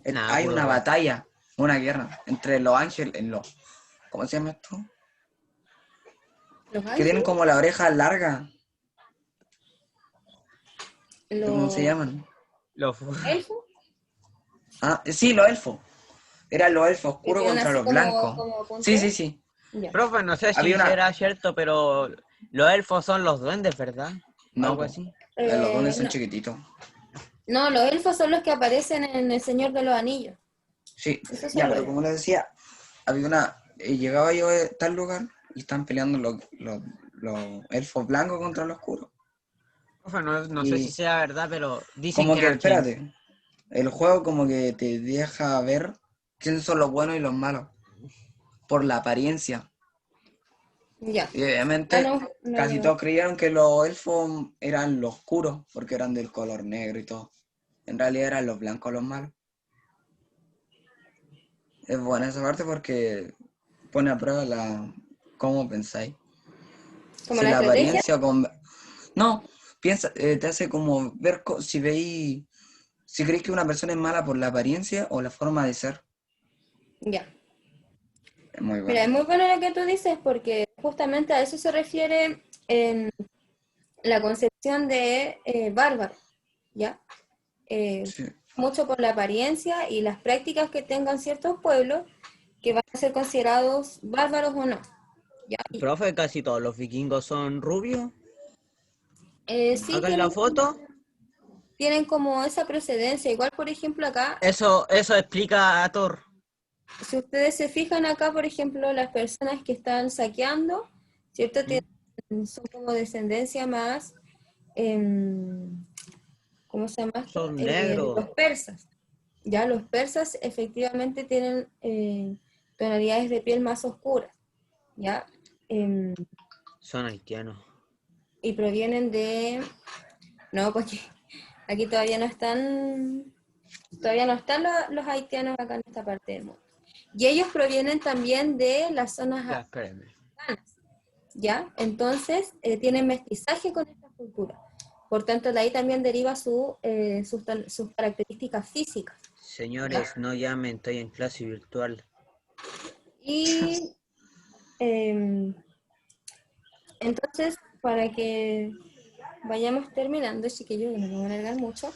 Nada, hay una puro. batalla, una guerra entre los ángeles, ¿cómo se llama esto? Los Que tienen ángeles, como la oreja larga, ¿cómo se los llaman? Los furros. elfos, Ah, sí, los elfos. Eran los elfos Que oscuros tienen contra así los blancos. como Sí, punteo. sí, sí. Ya. Profe, no sé Había si una... será cierto, pero los elfos son los duendes, ¿verdad? O No, algo po. así. Los dones son No. chiquititos. No, los elfos son los que aparecen en El Señor de los Anillos. Sí, Esos ya, son los pero como elfos. les decía, había una... llegaba yo a tal lugar y están peleando los elfos blancos contra los oscuros. Profe, no sé si Y sea verdad, pero dicen como que que, eran gemelos. espérate, el juego como que te deja ver quiénes son los buenos y los malos por la apariencia. Ya. Y Ah, obviamente no casi llegó. todos creyeron que los elfos eran los oscuros porque eran del color negro y todo. En realidad eran los blancos los malos. Es buena esa parte porque pone a prueba cómo pensáis. Como Si la la estrategia. apariencia con... No, piensa, te hace como ver si veis, si creéis que una persona es mala por la apariencia o la forma de ser. Ya. Es muy Mira, es bueno. muy bueno lo que tú dices porque justamente a eso se refiere en la concepción de bárbaro, ¿ya? Eh, Sí. mucho por la apariencia y las prácticas que tengan ciertos pueblos que van a ser considerados bárbaros o no, ¿ya? Profe, casi todos los vikingos son rubios. Sí Acá en la foto, tienen como esa procedencia, igual por ejemplo acá, eso explica a Thor. si ustedes se fijan acá, por ejemplo, las personas que están saqueando, ¿cierto? Son como descendencia más, em, ¿cómo se llama esto? Son De negros. los persas. Ya los persas efectivamente tienen tonalidades de piel más oscuras, ¿ya? Em, Son haitianos. y provienen de... No, porque aquí todavía no están los haitianos acá en esta parte del mundo. Y ellos provienen también de las zonas Ya, espérenme. africanas, ¿ya? Entonces, tienen mestizaje con esta cultura. Por tanto, de ahí también deriva sus características físicas, ¿ya? Señores, no llamen, estoy en clase virtual. Y em, entonces, para que vayamos terminando, chiquillos, que no me voy a alargar mucho.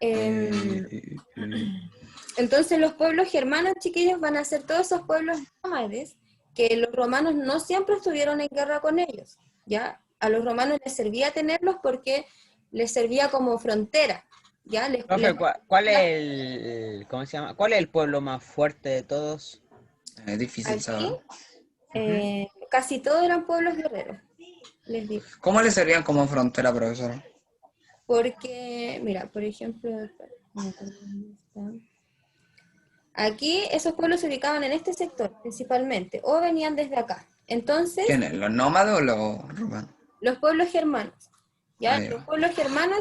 em, entonces, los pueblos germanos, chiquillos, van a ser todos esos pueblos nómades que los romanos no siempre estuvieron en guerra con ellos, ¿ya? A los romanos les servía tenerlos porque les servía como frontera, ¿ya? Profe, ¿cuál es cómo se llama? ¿Cuál es el pueblo más fuerte de todos? Es difícil Aquí, saber. Ujú. casi todos eran pueblos guerreros, les digo. ¿Cómo le servían como frontera, profesor? Porque, mira, por ejemplo, no me acuerdo dónde está. Aquí esos pueblos se ubicaban en este sector principalmente, o venían desde acá. Entonces, ¿Quiénes? ¿Los nómadas o los romanos? los pueblos germanos, Ah, ¿ya? Los ya. pueblos germanos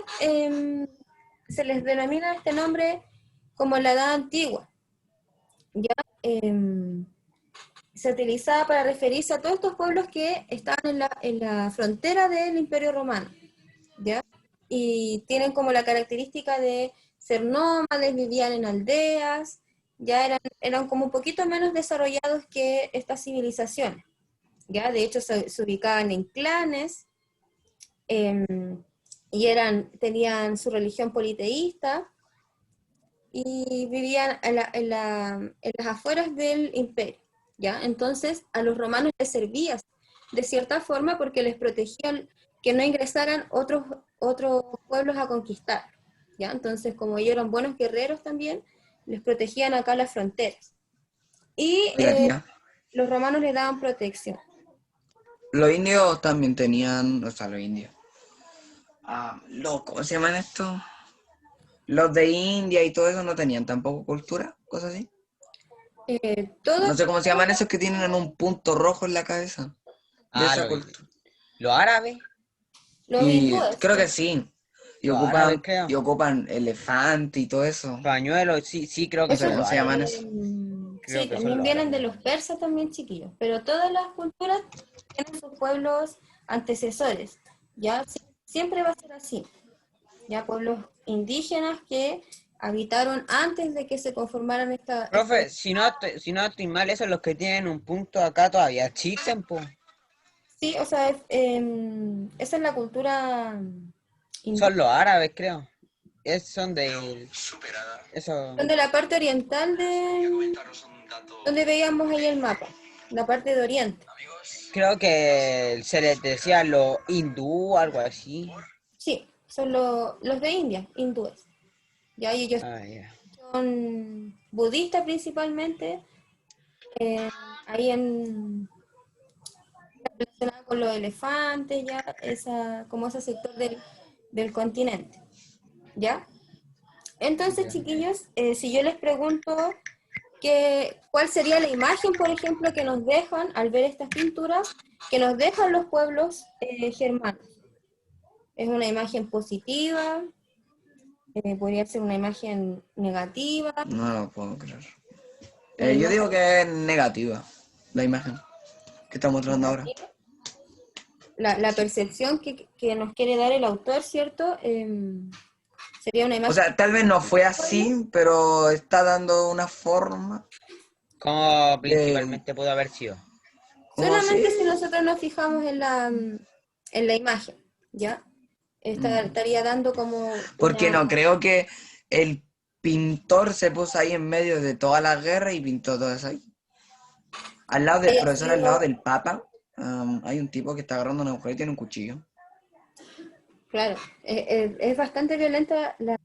se les denomina este nombre como la Edad Antigua, ¿ya? Se utilizaba para referirse a todos estos pueblos que estaban en la frontera del Imperio Romano, ¿ya? Y tienen como la característica de ser nómades, vivían en aldeas, ya eran como un poquito menos desarrollados que estas civilizaciones, ¿ya? De hecho, se ubicaban en clanes, eh, y tenían su religión politeísta, y vivían en las afueras del imperio, ¿ya? Entonces, a los romanos les servía de cierta forma porque les protegían que no ingresaran otros pueblos a conquistar, ¿ya? Entonces, como ellos eran buenos guerreros también, les protegían acá las fronteras. Y Oiga, tía. los romanos les daban protección. Los indios también tenían, o sea, los indios. ¿Cómo se llaman estos? Los de India y todo eso no tenían tampoco cultura, cosas así. Todos No sé cómo se llaman esos que tienen un punto rojo en la cabeza. De Ah, esa cultura. los árabes. los Y hindúes, creo que sí. Y Los árabes, ocupan, creo. y ocupan elefante y todo eso. Pañuelos, sí, sí, creo No que sé esos, son cómo los se llaman árabes. eso. Creo sí, que son también los vienen de árabes. los persas también, chiquillos, pero todas las culturas tienen sus pueblos antecesores, ¿ya? Siempre va a ser así, ¿ya? Pueblos indígenas que habitaron antes de que se conformaran Profe, si no estoy mal, esos los que tienen un punto acá todavía existen, po. Sí, o sea, esa es la cultura Son indígena. los árabes, creo. son de... Eso... Son de la parte oriental de donde veíamos ahí el mapa, la parte de Oriente. Creo que se les decía lo hindú, algo así. Sí, son los de India, hindúes. Ya y ellos Ah, ya. son budistas principalmente, ahí relacionado con los elefantes, ya, como ese sector del continente, ¿ya? Entonces, Ya. chiquillos, si yo les pregunto cuál sería la imagen, por ejemplo, que nos dejan al ver estas pinturas, que nos dejan los pueblos germanos. ¿Es una imagen positiva? ¿Podría ser una imagen negativa? No lo puedo creer. ¿Una Yo digo imagen que es negativa la imagen que está mostrando ahora. negativa? La percepción que nos quiere dar el autor, ¿cierto? Sería una O imagen. sea, tal vez no fue así, pero está dando una forma ¿Cómo de... principalmente pudo haber sido? ¿Cómo Solamente si? si nosotros nos fijamos en la imagen, ¿ya? Estaría dando como Porque una... no creo que el pintor se puso ahí en medio de toda la guerra y pintó todo eso ahí. Al lado del haya profesor, al lado sido- del papa, hay un tipo que está agarrando una mujer y tiene un cuchillo. Claro, es bastante violenta la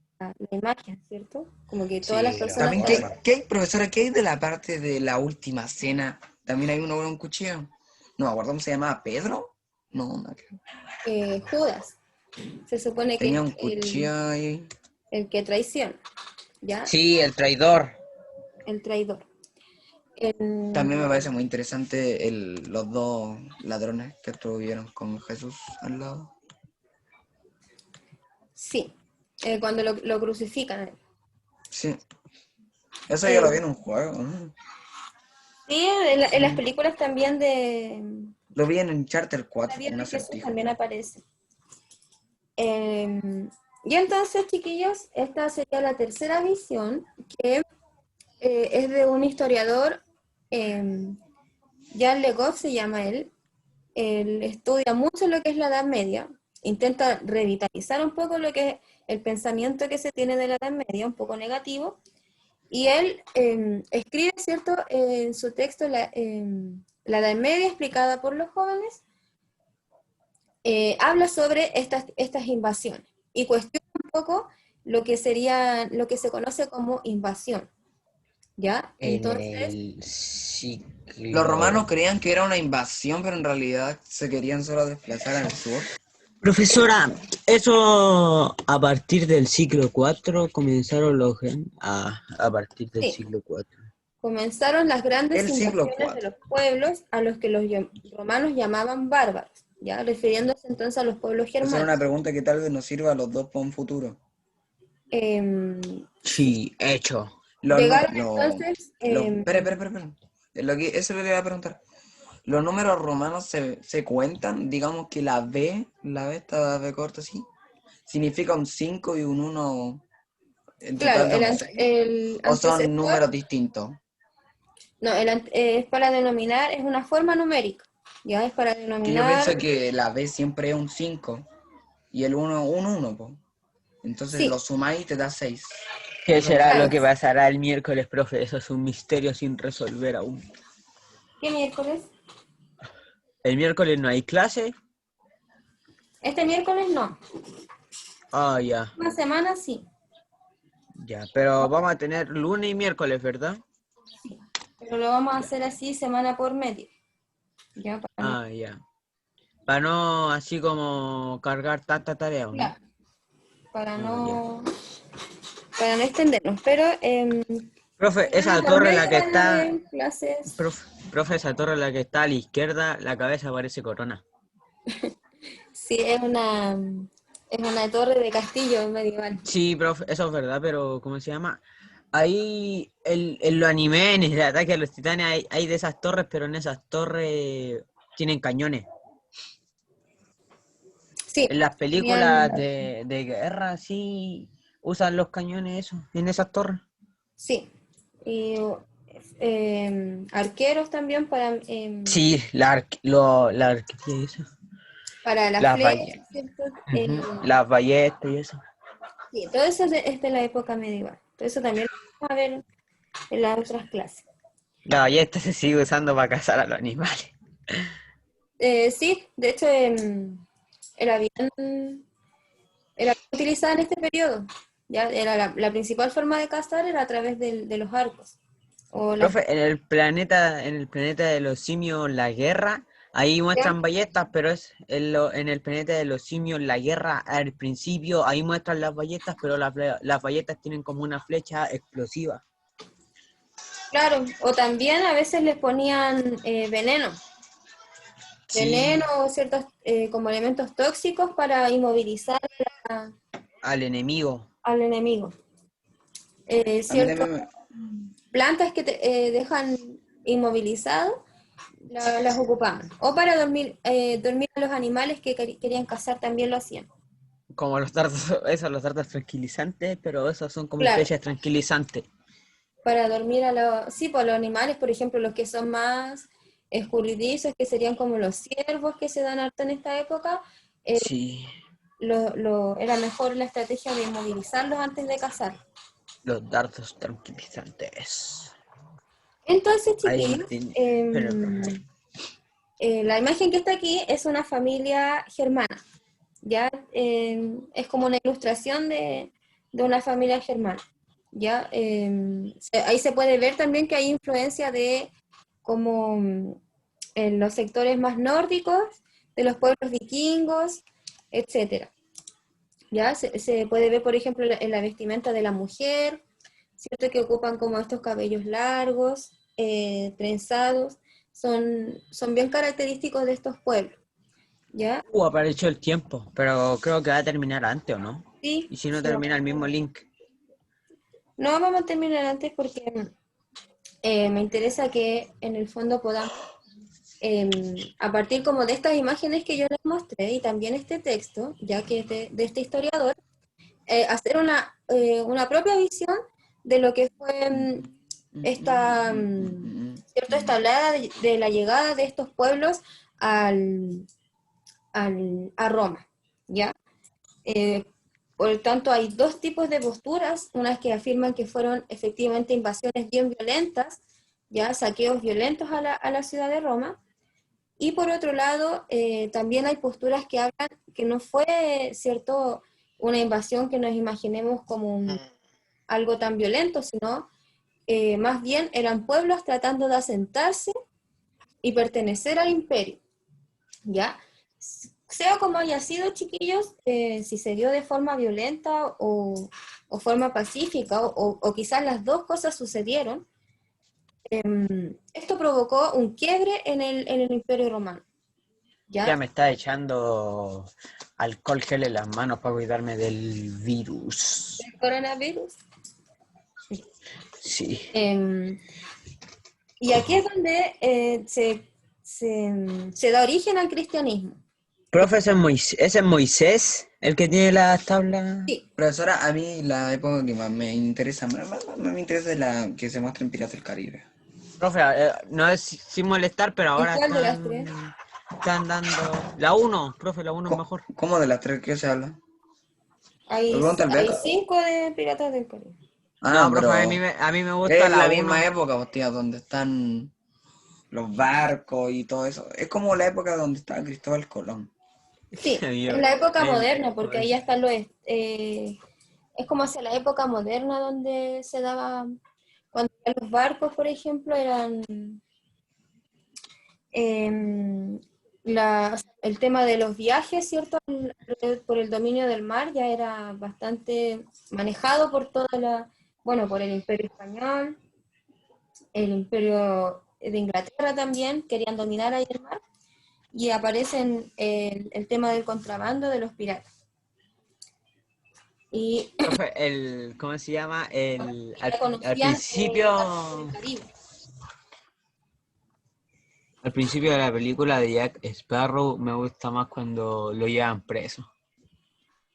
imagen, ¿cierto? Como que todas las Sí, la personas También, están forma. ¿qué hay, profesora? ¿Qué hay de la parte de la última cena? ¿También hay uno con un cuchillo? No me acuerdo cómo se llamaba, ¿Pedro? No, no creo. Judas. Se supone que Tenía es un cuchillo ahí. el que traiciona, ¿ya? Sí, el traidor. El traidor. El- También me parece muy interesante los dos ladrones que estuvieron con Jesús al lado. sí, cuando lo crucifican. Sí, eso yo Eh, lo vi en un juego. ¿No? sí, en las películas también de Lo vi en Uncharted la 4, vida un de Jesús acertijo. también aparece. Y entonces, chiquillos, esta sería la tercera visión, que es de un historiador, Jean Le Goff se llama él. Él estudia mucho lo que es la Edad Media, intenta revitalizar un poco lo que es el pensamiento que se tiene de la Edad Media, un poco negativo, y él escribe, ¿cierto?, en su texto la Edad Media explicada por los jóvenes, habla sobre estas invasiones y cuestiona un poco lo que se conoce como invasión, ¿ya? En Entonces, el Los romanos siglo... creían que era una invasión, pero en realidad se querían solo desplazar al sur. Profesora, eso a partir del siglo IV comenzaron a partir del sí, siglo IV. comenzaron las grandes El siglo invasiones de IV. los pueblos a los que los romanos llamaban bárbaros, ¿ya? Refiriéndose entonces a los pueblos Esa es germanos. una pregunta que tal vez nos sirva a los dos para un futuro. Sí, Sí, hecho. llegaron entonces, Espera. Eso le iba a preguntar. Los números romanos se cuentan, digamos que esta B corta así, significa un 5 y un 1 en claro, total da un 6. el ¿O son antecesor, números distintos? no, es para denominar, es una forma numérica, ¿ya? Es para Que yo pienso denominar, que la B siempre es un 5 y el 1 un 1, po. Entonces lo sí, sumáis y te da 6. ¿Qué Eso será lo claro. que pasará el miércoles, profe? Eso es un misterio sin resolver aún. ¿Qué miércoles? ¿El miércoles no hay clase? Este miércoles no, Ah, ya, una semana sí, ya. Pero vamos a tener lunes y miércoles, ¿verdad? sí, pero lo vamos a Ya. hacer así semana por medio, ¿ya? Para no, Ah, ya. Para no así como cargar tanta tarea, ¿o no? claro, para Ah, ya. no, para no extendernos, pero Profe, semana esa por torre medio la que van a está, haber clases. profe, esa torre la que está a la izquierda, la cabeza parece corona. Sí, es una torre de castillo medieval. Sí, profe, eso es verdad, pero ¿cómo se llama? Ahí, en los animes, en el ataque a los titanes, hay de esas torres, pero en esas torres tienen cañones. Sí, En las tenían, películas de guerra, sí, usan los cañones, eso, en esas torres. sí. Y arqueros también Sí, la arquería y eso. para las Las flechas, ballestas. ¿cierto? Las ballestas y eso. Sí, todo eso es de la época medieval. Todo eso también lo vamos a ver en las otras clases. La ballesta se sigue usando para cazar a los animales. Sí, de hecho era bien utilizada en este periodo. Ya era la principal forma de cazar era a través de los arcos. O las, Profe, en el planeta de los simios, la guerra, ahí ¿ya? muestran ballestas, pero es en el planeta de los simios, la guerra, al principio, ahí muestran las ballestas, pero las ballestas tienen como una flecha explosiva. Claro, o también a veces les ponían Sí, veneno o ciertos como elementos tóxicos para inmovilizar a- al enemigo. al enemigo. A mí Ciertas también plantas que te dejan inmovilizado las ocupaban. O para dormir a los animales que querían cazar también lo hacían. Como los dardos, esos, los dardos tranquilizantes, pero esos son como Claro, flechas tranquilizantes. para dormir a los, sí, pues los animales, por ejemplo, los que son más escurridizos, que serían como los ciervos que se dan harto en esta época, Sí, era mejor la estrategia de inmovilizarlos antes de cazar. los dardos tranquilizantes. Entonces, Ahí chiquillos, tiene. Pero, profe. la imagen que está aquí es una familia germana, ¿ya? Es como una ilustración de una familia germana, ¿ya? Ahí se puede ver también que hay influencia de como en los sectores más nórdicos, de los pueblos vikingos, etcétera. ¿Ya? Se puede ver, por ejemplo, en la vestimenta de la mujer, ¿cierto? Que ocupan como estos cabellos largos, trenzados, son bien característicos de estos pueblos, ¿ya? Apareció el tiempo, pero creo que va a terminar antes, ¿o no? Sí, Y si no sí, termina el mismo link. no vamos a terminar antes porque me interesa que en el fondo podamos, a partir como de estas imágenes que yo les mostré y también este texto, ya que es de este historiador, hacer una propia visión de lo que fue ¿cierto? Esta hablada de la llegada de estos pueblos a Roma, ¿ya? Eh, por lo tanto, hay dos tipos de posturas, unas que afirman que fueron efectivamente invasiones bien violentas, ya saqueos violentos a la ciudad de Roma, y por otro lado, también hay posturas que hablan que no fue, ¿cierto?, una invasión que nos imaginemos como algo tan violento, sino más bien eran pueblos tratando de asentarse y pertenecer al imperio, ¿ya? Sea como haya sido, chiquillos, si se dio de forma violenta forma pacífica, o quizás las dos cosas sucedieron, esto provocó un quiebre en el imperio romano, Ya ¿ya? me está echando alcohol gel en las manos para cuidarme del virus. El coronavirus. Sí. Eh, y aquí es donde se da origen al cristianismo. ¿Ya? Profe, ese es Moisés, el que tiene las tablas. Sí. Profesora, a mí la época que más me interesa, más me interesa es la que se muestra en Piratas del Caribe. Profe, no es sin molestar, pero ¿En ahora cuál de las tres? están dando la uno, profe, la uno es mejor. ¿Cómo de las tres que se habla? ¿Me Hay, pregunta el hay Beto? 5 de Piratas del Caribe. Ah, No, profe, pero a mí me gusta es la la misma uno. época, pues, tía, donde están los barcos y todo eso. Es como la época donde estaba Cristóbal Colón. Sí, es la época moderna, porque ahí ya Pues, están es como hacia la época moderna donde se daba, cuando los barcos, por ejemplo, eran el tema de los viajes, ¿cierto? Por el dominio del mar ya era bastante manejado por bueno, por el Imperio Español, el Imperio de Inglaterra también, querían dominar ahí el mar, y aparece el tema del contrabando de los piratas. Y profe, ¿cómo se llama? ya Al conocían el principio, Caribe. al principio de la película de Jack Sparrow me gusta más cuando lo llevan preso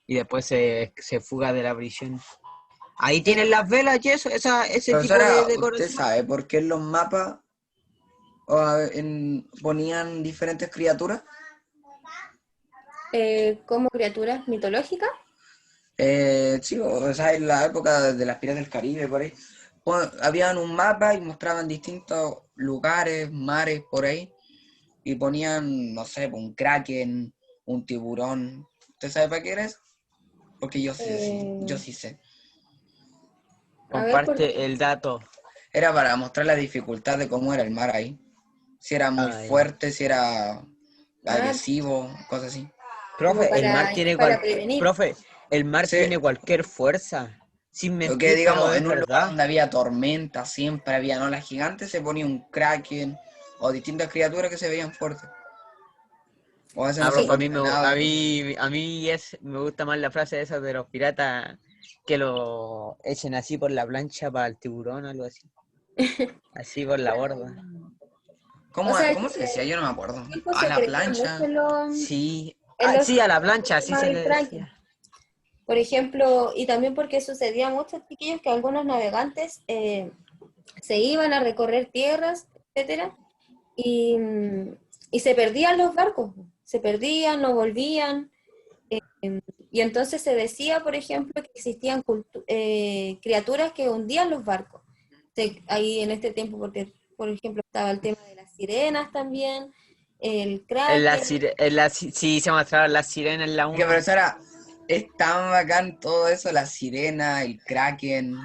y después se fuga de la prisión. Ahí tienen las velas y eso, ese tipo de Profesora, ¿usted decoración. sabe por qué en los mapas ponían diferentes criaturas? Como criaturas mitológicas. Sí, o sea, en la época de las Piratas del Caribe, por ahí, habían un mapa y mostraban distintos lugares, mares, por ahí, y ponían, no sé, un kraken, un tiburón. ¿Usted sabe para qué era eso? Porque yo Eh, sí sé. a ver, Comparte el dato. Era para mostrar la dificultad de cómo era el mar ahí. Si era muy Ah, ya. fuerte, si era ah, agresivo, cosas así. como Profe, el mar tiene para prevenir. Profe, el mar Sí, tiene cualquier fuerza. Sin o que mentir, pero digamos, es en un lugar verdad. donde había tormenta, siempre había olas gigantes, se ponía un kraken o distintas criaturas que se veían fuertes. O a veces Ah, no se profe, a Sí, mí ponía nada. me gusta más la frase esa de los piratas que lo echen así por la plancha para el tiburón, algo así. Así por la borda. o sea, ¿Cómo se decía? Yo no me en acuerdo. ese tiempo A se la creía mucho plancha. Sí. en Ah, los sí, a la plancha, así temas se del le Kraken. decía. Por ejemplo, y también porque sucedía mucho, chiquillos, que algunos navegantes se iban a recorrer tierras, etcétera, y, y se perdían los barcos, se perdían, no volvían, y entonces se decía, por ejemplo, que existían criaturas que hundían los barcos. Ahí en este tiempo, porque, por ejemplo, estaba el tema de las sirenas también, el kraken, Sí, se mostraron las sirenas en la Que uno. profesora, es tan bacán todo eso, la sirena, el kraken,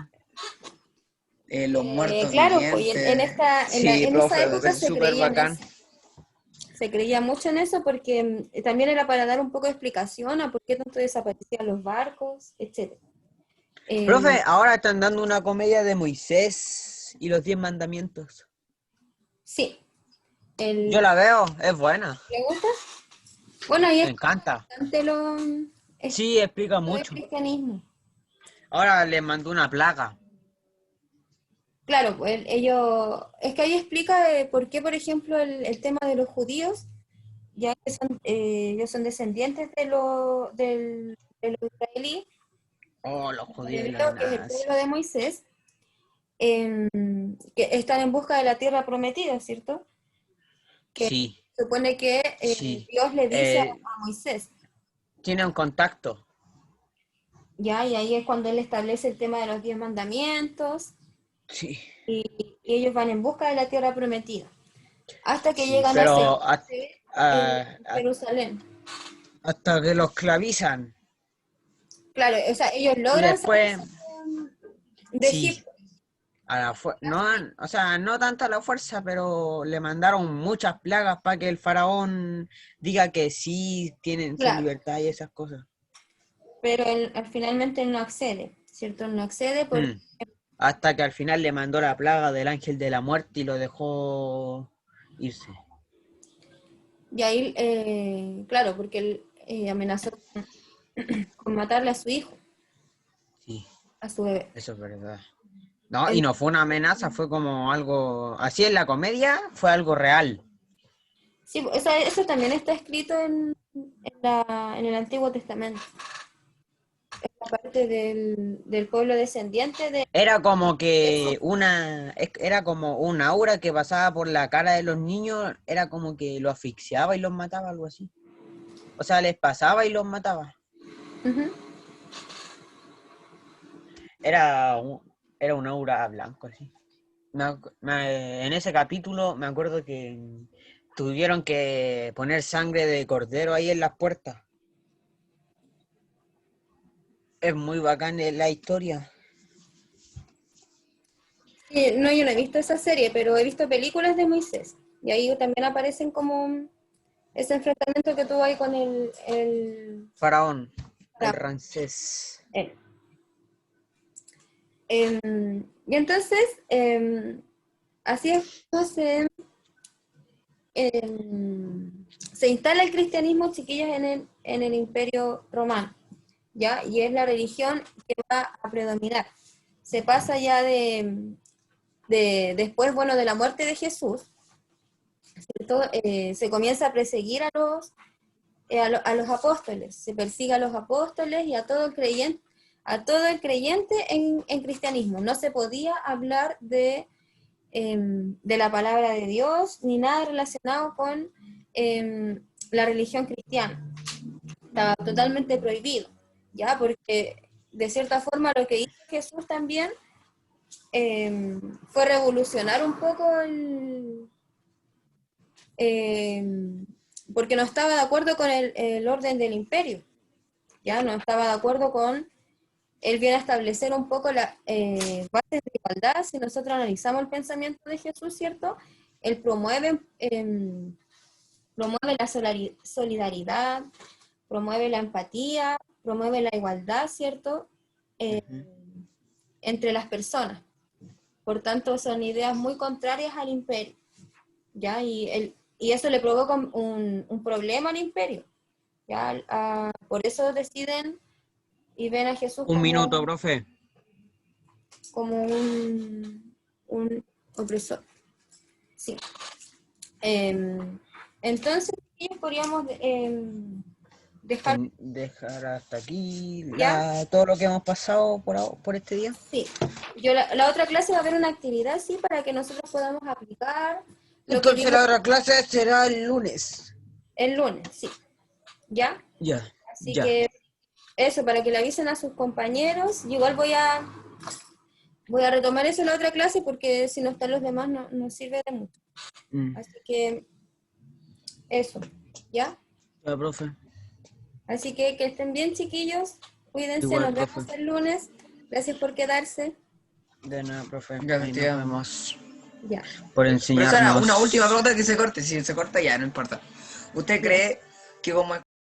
los muertos claro, pues y en vivientes. Sí, en esa profe, época es se súper creía en bacán. eso. Se creía mucho en eso porque también era para dar un poco de explicación a por qué tanto desaparecían los barcos, etc. Profe, ahora están dando una comedia de Moisés y los 10 mandamientos. Sí, Yo el, la veo, es buena. ¿le gusta? Bueno, ahí Me es encanta. bastante Sí, explica lo del mucho. cristianismo. Ahora les mandó una plaga. Claro, pues ellos, es que ahí explica por qué, por ejemplo, el tema de los judíos, ya que son, ellos son descendientes de los israelíes, Oh, los el judíos y los hebreo, que es el nazis. pueblo de Moisés, em, que están en busca de la tierra prometida, ¿cierto? Que Sí, supone que sí. Dios le dice Eh, a Moisés, tiene un contacto. ¿ya? Y ahí es cuando él establece el tema de los 10 mandamientos Sí, y ellos van en busca de la tierra prometida, hasta que sí, llegan a ese pero monte en Jerusalén. hasta que los clavizan. Claro, o sea, ellos Y logran después, salirse de sí, Egipto. no, o sea, no tanto a la fuerza, pero le mandaron muchas plagas para que el faraón diga que sí tienen su Claro, libertad y esas cosas. pero finalmente él no accede, ¿cierto? Él no accede porque, Mm. Hasta que al final le mandó la plaga del ángel de la muerte y lo dejó irse. y ahí, claro, porque él amenazó con matarle a su hijo, Sí, a su bebé. eso es verdad. No, y En- no fue una amenaza, fue como algo, así en la comedia, fue algo real. sí, eso también está escrito en el Antiguo Testamento, la parte del pueblo descendiente de Era como Jesús. que era como un aura que pasaba por la cara de los niños, era como que los asfixiaba y los mataba, algo así. O sea, les pasaba y los mataba. Ujú. Era un, era un aura blanco, así. En ese capítulo me acuerdo que tuvieron que poner sangre de cordero ahí en las puertas. Es muy bacán la historia. Sí, no, yo no he visto esa serie, pero he visto películas de Moisés. Y ahí también aparecen como ese enfrentamiento que tuvo ahí con Faraón, el la- Ramsés. él. Y entonces, así es como se instala el cristianismo, chiquillos, en el Imperio Romano, ¿ya? Y es la religión que va a predominar. Se pasa ya después, bueno, de la muerte de Jesús, ¿cierto? Se comienza a perseguir a los apóstoles, se persigue a los apóstoles y a todo el creyente en cristianismo. No se podía hablar de la palabra de Dios ni nada relacionado con la religión cristiana. Estaba totalmente prohibido, ¿ya? Porque de cierta forma lo que hizo Jesús también fue revolucionar un poco porque no estaba de acuerdo con el orden del imperio, ya no estaba de acuerdo con. Él viene a establecer un poco las bases de igualdad. Si nosotros analizamos el pensamiento de Jesús, ¿cierto? Él promueve la solidaridad, promueve la empatía, promueve la igualdad, ¿cierto? Ujú. Entre las personas. Por tanto, son ideas muy contrarias al imperio, ¿ya? Y eso le provoca un problema al imperio, ¿ya? Por eso deciden y ven a Jesús Un minuto, profe. como un opresor. Sí. Entonces, ¿qué podríamos dejar? Dejar hasta aquí ¿Ya? todo lo que hemos pasado por este día. Sí. La otra clase va a haber una actividad, sí, para que nosotros podamos aplicar lo que Entonces vimos la otra clase será el lunes. el lunes, sí. ¿Ya? Ya, Así ya. que eso, para que le avisen a sus compañeros. Y igual voy a retomar eso en la otra clase porque si no están los demás no sirve de mucho. Mm. Así que eso, ¿ya? Ya, profe. Así que estén bien, chiquillos. Cuídense, Igual, nos profe. vemos el lunes. Gracias por quedarse. De nada, profe. Ya, Ahí tía. nos vemos Ya. por Profesora, enseñarnos. una última pregunta que se corte. Si se corta ya, no importa. ¿Usted Ya. cree que como